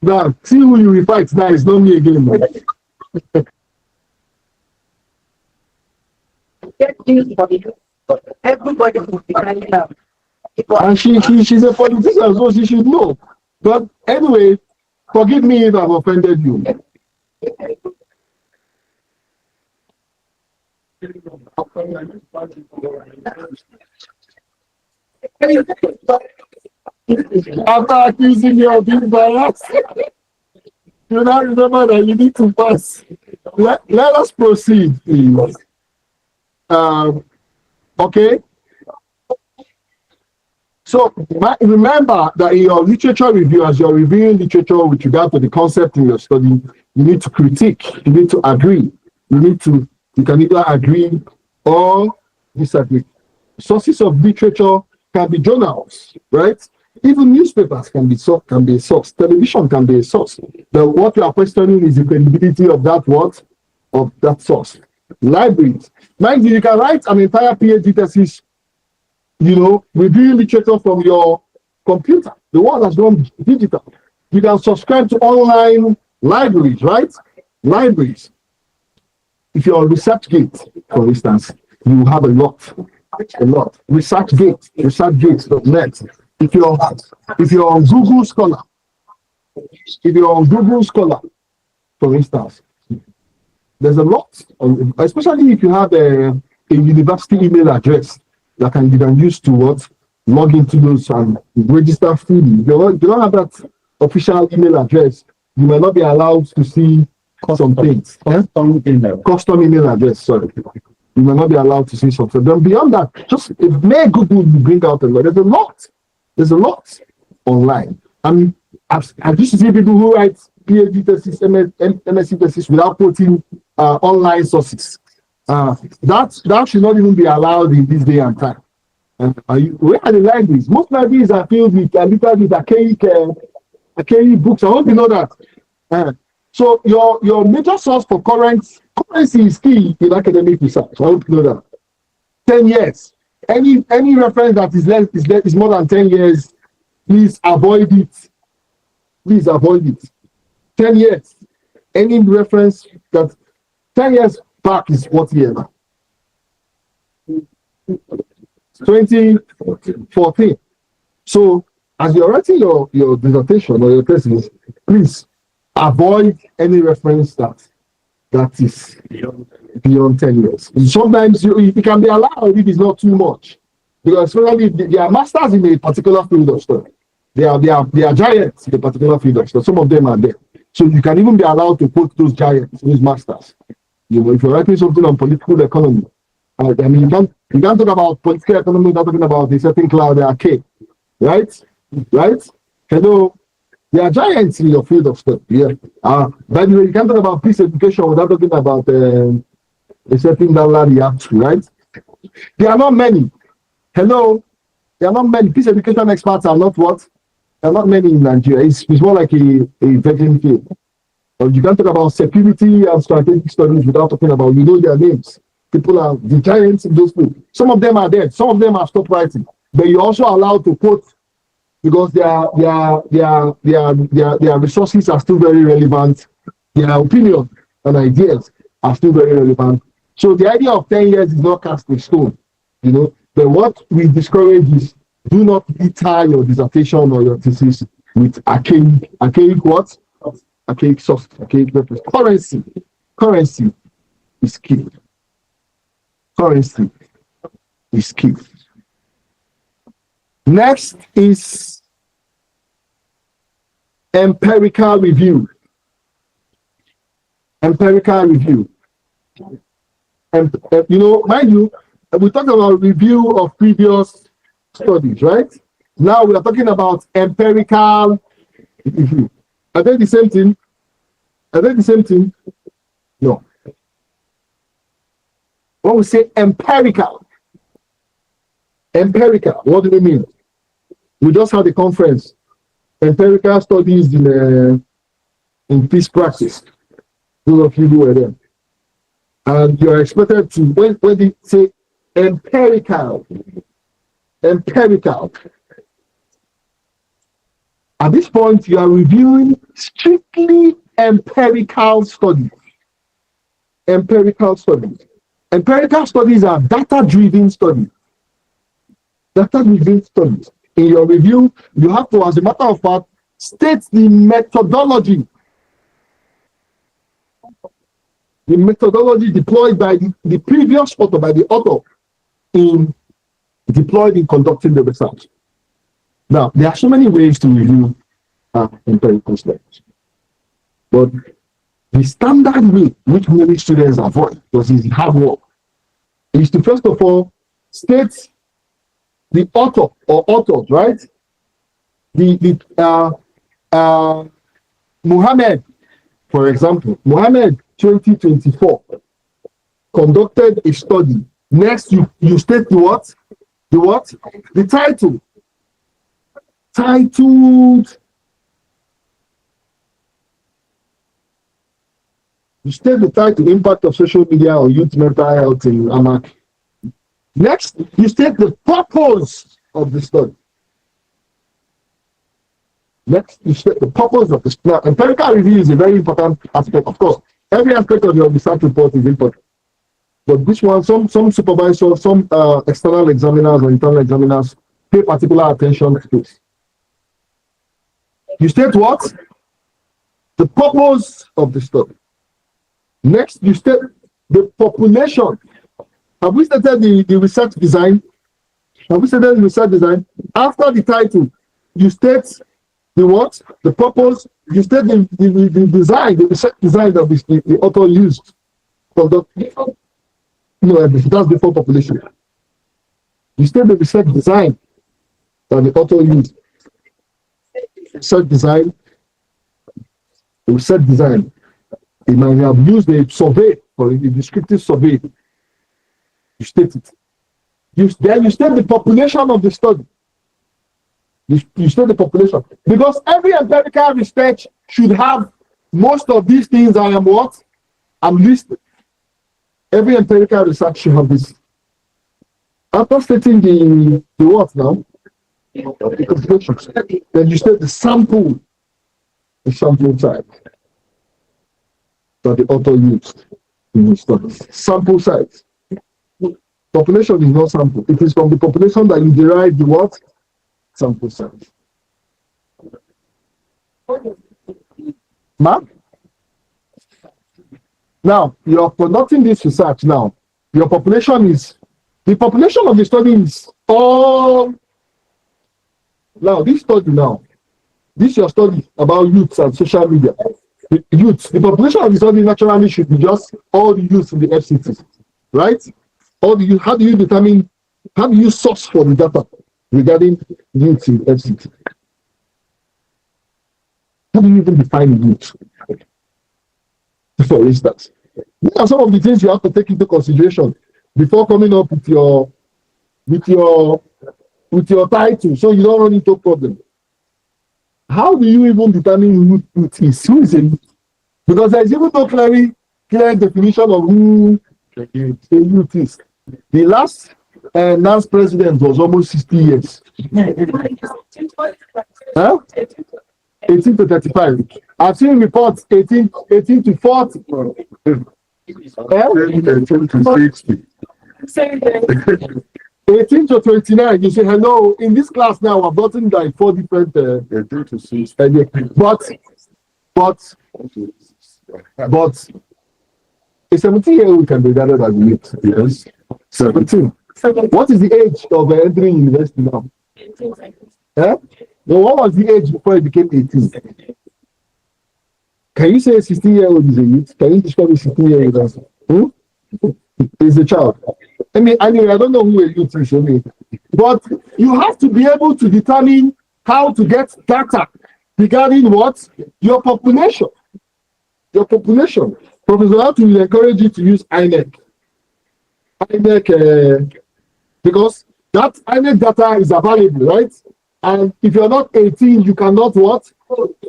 Now, see who you will fight now. It's not me again. Everybody will be carrying out. And she's a politician, so she should know. But anyway, forgive me if I've offended you. After accusing me of being biased, you now remember that you need to pass. Let us proceed, please. Okay. So remember that in your literature review, as you're reviewing literature with regard to the concept in your study, you need to critique, you need to agree, you can either agree or disagree. Sources of literature can be journals, right? Even newspapers can be a source. Television can be a source. But what you are questioning is the credibility of that source. Libraries. Mind you, you can write an entire PhD thesis, reviewing literature from your computer. The world has gone digital. You can subscribe to online libraries, right? Libraries. If you're on ResearchGate, for instance, you have a lot. ResearchGate.net. If you're on Google Scholar, for instance, there's a lot, especially if you have a university email address that you can use to log into those and register freely. If you don't have that official email address, you may not be allowed to see some things. Custom email address, sorry. You may not be allowed to see something. Then beyond that, just Google bring out a lot. There's a lot online. I've used to see people who write PhD thesis, MSc thesis without putting online sources. That should not even be allowed in this day and time. Where are the libraries? Most libraries are filled with archaic books. I hope you know that. So your major source for currency is key in academic research. I hope you know that. 10 years. Any reference that is more than 10 years, please avoid it. Please avoid it. 10 years. Any reference that 10 years back is what year now? 2014. So as you're writing your dissertation or your thesis, please avoid any reference that is beyond 10 years. Sometimes it can be allowed if it's not too much. Because especially they are masters in a particular field of study. They are giants in a particular field of study. Some of them are there. So you can even be allowed to quote those giants, those masters. You know, if you're writing something on political economy, I mean, you can't talk about political economy without talking about a certain cloud, they are K. Right? Right? Hello. They are giants in your field of study. Yeah. By the way, you can't talk about peace education without talking about a certain reaction, right? There are not many. Hello. There are not many. Peace education experts are not what? There are not many in Nigeria. It's more like a virgin field. But you can't talk about security and strategic studies without talking about, their names. People are the giants in those fields. Some of them are dead. Some of them are stopped writing. But you're also allowed to quote because their resources are still very relevant. Their opinion and ideas are still very relevant. So the idea of 10 years is not cast in stone, But what we discourage is do not litter your dissertation or your thesis with archaic what? Archaic source, archaic reference. Currency is key. Currency is key. Next is empirical review. Empirical review. And mind you, we talked about review of previous studies, right? Now we are talking about empirical review. Are they the same thing? No. When we say empirical, what do we mean? We just had a conference, empirical studies in peace practice. Those of you who were there. And you are expected to, when they say empirical. At this point, you are reviewing strictly empirical studies. Empirical studies are data-driven studies. In your review, you have to, as a matter of fact, state the methodology. The methodology deployed by the previous author, by the author, deployed in conducting the research. Now, there are so many ways to review empirical studies. But the standard way which many students avoid, because it's hard work, is to first of all state the author or authors, right? Muhammad, for example, Muhammad 2024 conducted a study. Next, you state the what? The title. Titled. You state the title, Impact of Social Media on Youth Mental Health in Amak. Next, you state the purpose of the study. Next, you state the purpose of the study. Empirical review is a very important aspect. Of course, every aspect of your research report is important. But this one, some supervisors, some external examiners or internal examiners pay particular attention to this. You state what? The purpose of the study. Next, you state the population. Have we stated the research design? After the title, you state the what? The purpose. You state the design, the research design that the author used. That's before population. You state the research design that the author used. Research design. He might have used a survey or a descriptive survey. You state it. Then you state the population of the study. You state the population. Because every empirical research should have most of these things I'm listed. Every empirical research should have this. After stating the what now? The population. Then you state the sample the sample size that the author used in his studies. Sample size. Population is not sample. It is from the population that you derive the what? Sample size. Ma'am? Now, you're conducting this research now. Your population is, the population of the study is all, now this study now, this your study about youths and social media. The youths, the population of the study naturally should be just all the youths in the FCT, right? All the youth, how do you source for the data regarding youths in FCT? How do you even define youth? For instance, these are some of the things you have to take into consideration before coming up with your title, so you don't run into problem. How do you even determine who youth is? Who is a youth? Because there is even no clear definition of who a youth is. The last NAS president was almost 60 years. Huh? 18 to 35. I've seen reports 18 to 40. 18 to 60. 18 to 29. You say, hello, in this class now, I've gotten like 4 different 18 to 6. But a 17-year-old can be better than youth. Yes. 17. What is the age of entering university now? 18. Eh? No, what was the age before it became 18? Can you say a 16-year-old is a youth? Can you describe a 16-year-old as is a child? I mean, anyway, I don't know who a youth is, but you have to be able to determine how to get data regarding what? Your population. Your population. Professor Latu will encourage you to use INEC. Because that INEC data is available, right? And if you're not 18, you cannot what?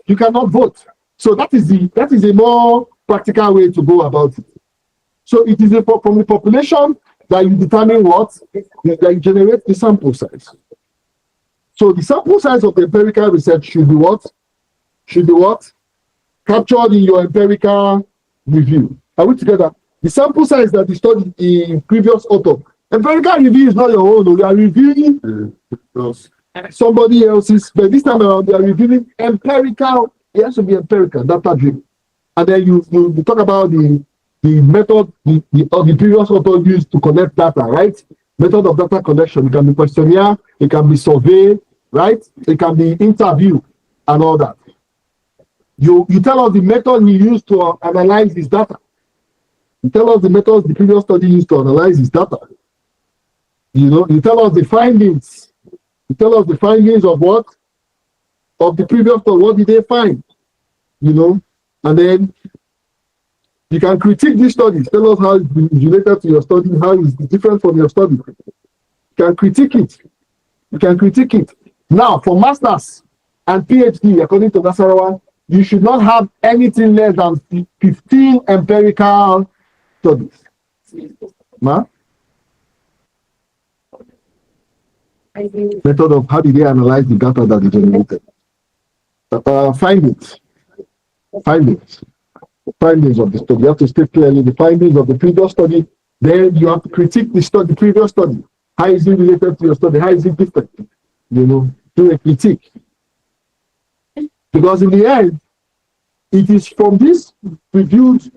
You cannot vote. So that is a more practical way to go about it. So it is from the population that you determine what? That you generate the sample size. So the sample size of the empirical research should be what? Should be what? Captured in your empirical review. Are we together? The sample size that you studied in previous author. Empirical review is not your own. You are reviewing somebody else's, but this time around they are reviewing empirical. It has to be empirical, data driven. And then you talk about the method the previous author used to collect data, right? Method of data collection. It can be questionnaire, it can be survey, right? It can be interview and all that. You tell us the method he used to analyze his data. You tell us the methods the previous study used to analyze his data. You tell us the findings. You tell us the findings of what? Of the previous study. What did they find? And then you can critique these studies. Tell us how it's related to your study, how it's different from your study. You can critique it. You can critique it. Now, for masters and PhD, according to Nasarawa, you should not have anything less than 15 empirical studies. Ma? Method of how did they analyze the data that they generated? Findings of the study. You have to state clearly the findings of the previous study. Then you have to critique the previous study. How is it related to your study? How is it different? Do a critique. Because in the end, it is from this reviewed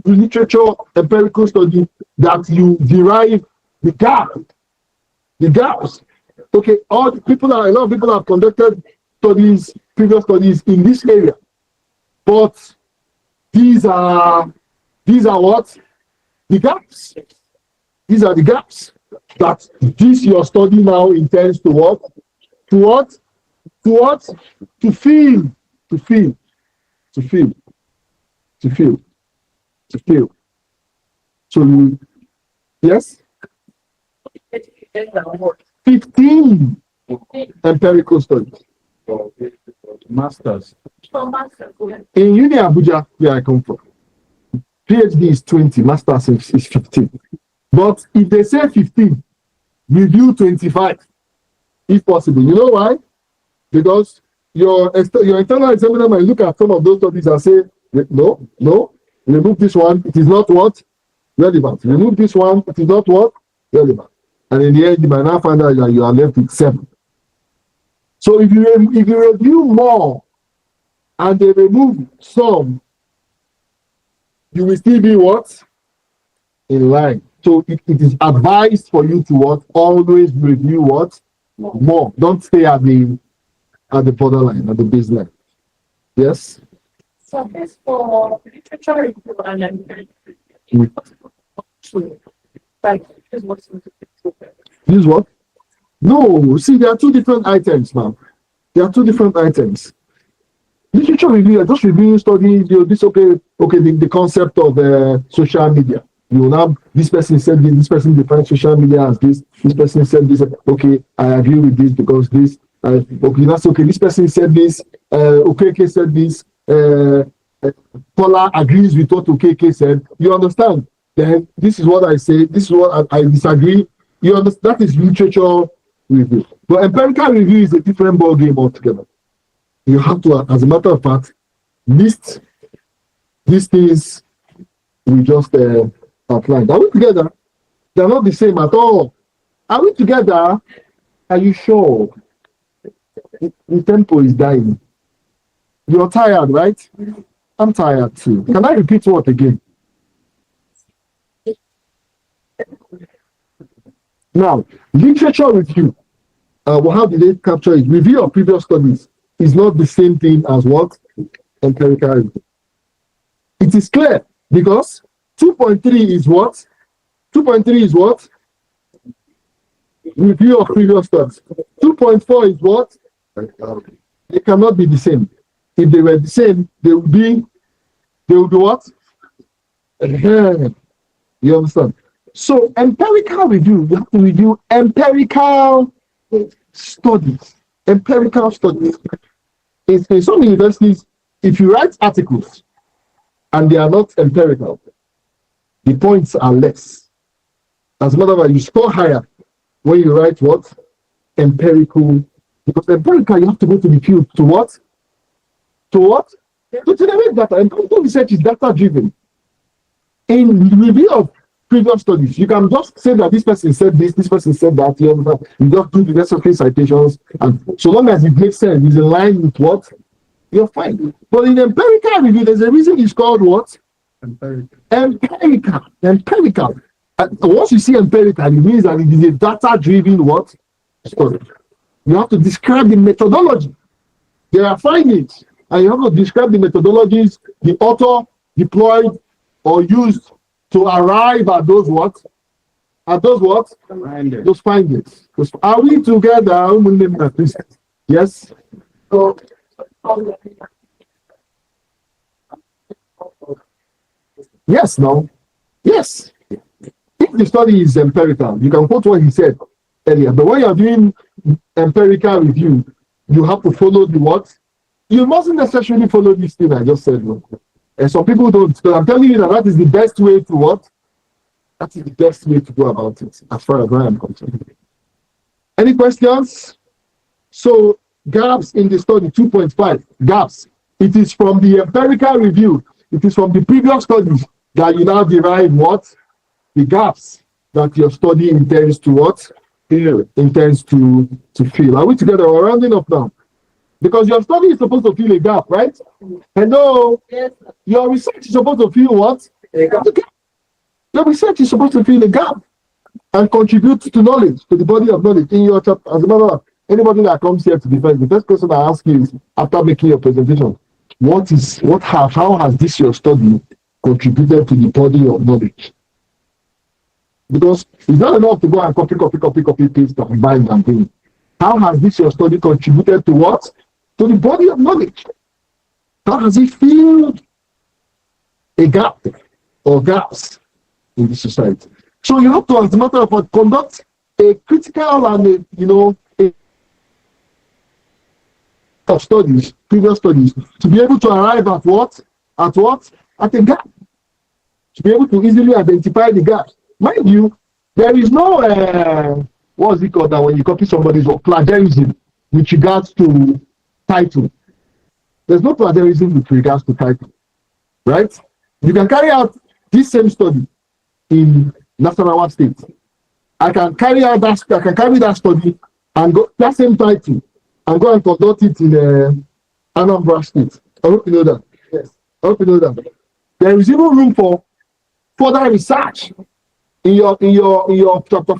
literature empirical study that you derive the gaps. Okay, a lot of people have conducted previous studies in this area, but these are what? The gaps. These are the gaps that your study now intends to what? To fill. So, yes? 15 empirical studies. Masters. In Uni Abuja, where I come from, PhD is 20, Masters is 15. But if they say 15, review 25, if possible. You know why? Because your internal examiner might look at some of those studies and say, no, remove this one, it is not what? Relevant. Remove this one, it is not what? Relevant. And in the end, you might now find out that you are left with 7. So if you review more and they remove some, you will still be what? In line. So it is advised for you to what? Always review what? More. Don't stay at the borderline, at the baseline. Yes? So this for literature review and then like this what's This what? No, see, there are 2 different items now. There are 2 different items. Literature review, just reviewing studies, this the concept of social media. You know, this person said this person defines social media as this person said this, okay, I agree with this because this, okay, that's okay, this person said this, OKK said this, Paula agrees with what OKK said. You understand? Then this is what I say, this is what I disagree. You understand? That is literature review. But empirical review is a different ball game altogether. You have to, as a matter of fact, list these things we just outlined. Are we together? They're not the same at all. Are we together? Are you sure? The tempo is dying. You're tired, right? I'm tired too. Can I repeat what again? Now, literature review. How did they capture it? Review of previous studies is not the same thing as what? Empirical review. It is clear because 2.3 is what? 2.3 is what? Review of previous studies. 2.4 is what? They cannot be the same. If they were the same, they would be what? You understand? So empirical review, you have to review empirical studies. Empirical studies. In some universities, if you write articles and they are not empirical, the points are less. As a matter of fact, you score higher when you write what? Empirical. Because empirical, you have to go to the field to what? To what? To generate data. Empirical research is data driven. In review of previous studies, you can just say that this person said this person said that. You just do the necessary citations, and so long as it makes sense, it's in line with what, you're fine. But in empirical review, there's a reason it's called what? Empirical. And once you see empirical, it means that it is a data-driven what? Study. You have to describe the methodology. There are findings, and you have to describe the methodologies the author deployed or used to arrive at those what? At those what? Those findings. Are we together? Yes? So, yes, no? Yes. If the study is empirical, you can quote what he said earlier. But when you're doing empirical review, you have to follow the what? You mustn't necessarily follow this thing I just said. No. And some people don't. But I'm telling you that is the best way to what? That is the best way to go about it, as far as I am concerned. Any questions? So, gaps in the study, 2.5. Gaps. It is from the empirical review. It is from the previous studies that you now derive what? The gaps that your study intends to what? Intends to fill. Are we together? We're rounding up now. Because your study is supposed to fill a gap, right? Hello? Yes. Your research is supposed to fill what? A gap. Your research is supposed to fill a gap and contribute to knowledge, to the body of knowledge in your chapter. As a matter of fact, anybody that comes here to defend, the first question I ask you is, after making your presentation, how has this your study contributed to the body of knowledge? Because it's not enough to go and copy, paste, and bind and things. How has this your study contributed to what? To the body of knowledge. How has it filled a gap or gaps in the society? So you have to, as a matter of fact, conduct a critical and of studies, previous studies, to be able to arrive at what? At a gap. To be able to easily identify the gaps. Mind you, there is no what's it called that when you copy somebody's work, plagiarism with regards to title. There's no plagiarism with regards to title, right? You can carry out this same study in Nasarawa State. I can carry that study and go that same title and go and conduct it in Anambra State. I hope you know that. Yes, I hope you know that. There is even room for further research in your chapter.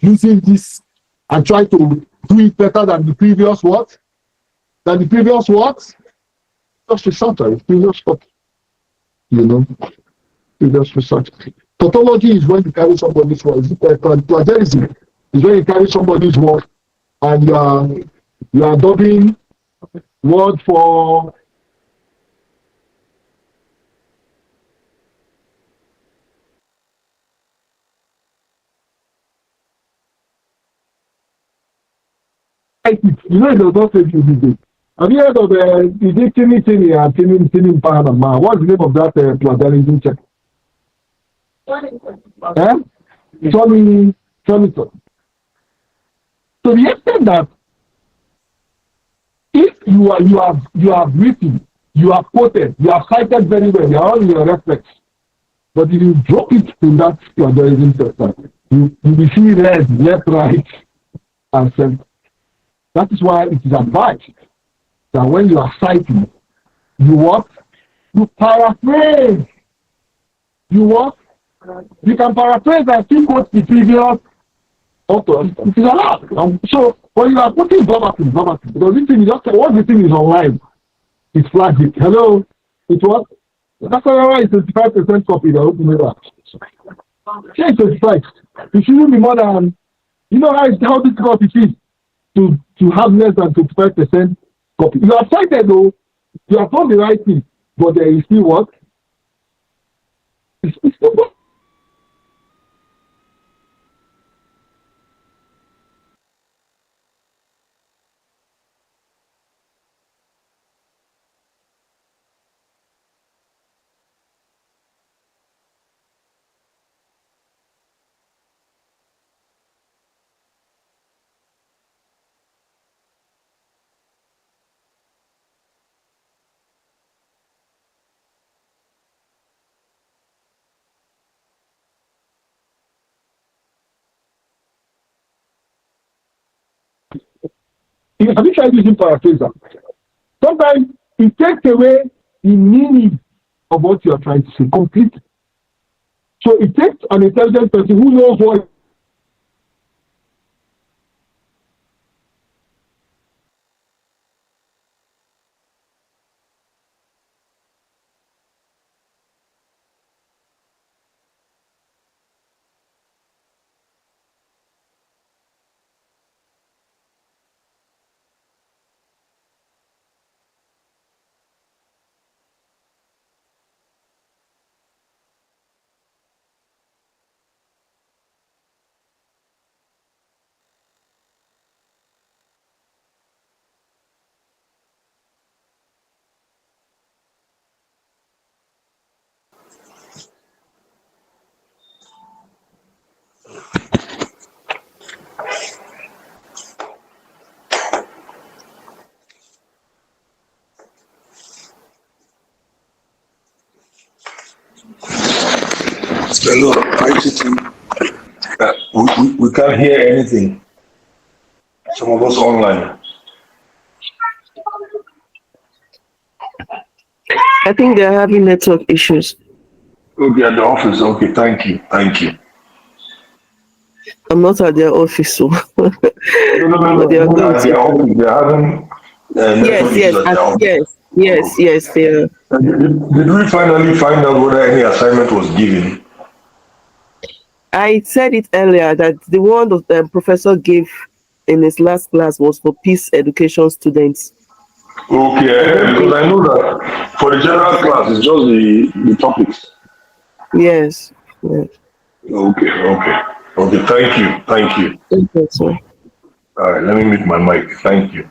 Using this and try to do it better than the previous what? Than the previous what? Just research, previous what? You know, previous research. Tautology is when you carry somebody's word. Plagiarism is when you carry somebody's word and you are dubbing word for you know, it does not take you these days. Have you heard of the Tinny and Tinny Panama? What's the name of that plagiarism check? Tommy. To the extent that if you have written, you have quoted, you have cited very well, you are all in your reference, but if you drop it in that plagiarism sector, you will see red, left, right, and center. That is why it is advised that when you are citing, you what? You paraphrase. You what? You can paraphrase and still quote the previous author. It is allowed. So when you are putting verbatim, because this thing is just what the thing is online, it's flagged it. Hello, it was. That's why it's 25% copy. The open paper. Change 25. It shouldn't be more than. You know how difficult it is to have less than 25% copy. You have cited though, you have done the right thing, but there is still what? It's still what? Have you tried using paraphraser? Sometimes it takes away the meaning of what you are trying to say completely. So it takes an intelligent person who knows what. Hello, ICT. We can't hear anything. Some of us online. I think they're having network issues. Okay, at the office. Okay, thank you. I'm not at their office, so. No. They are At their office, they're having network issues at their office. Yes, they are. Did we finally find out whether any assignment was given? I said it earlier that the one that the professor gave in his last class was for peace education students. Okay, because I know that for the general class, it's just the topics. Yes. Yes. Okay. Thank you. Thank you, sir. All right, let me mute my mic. Thank you.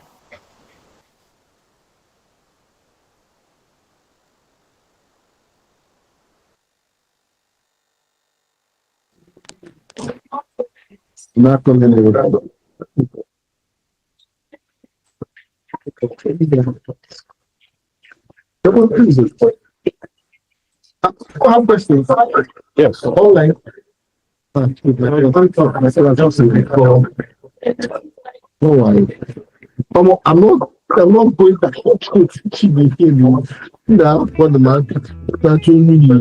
Not coming in with that. I have questions. Yes. Online. No worry. I'm not going back to teaching again. Now, what the man that's only you.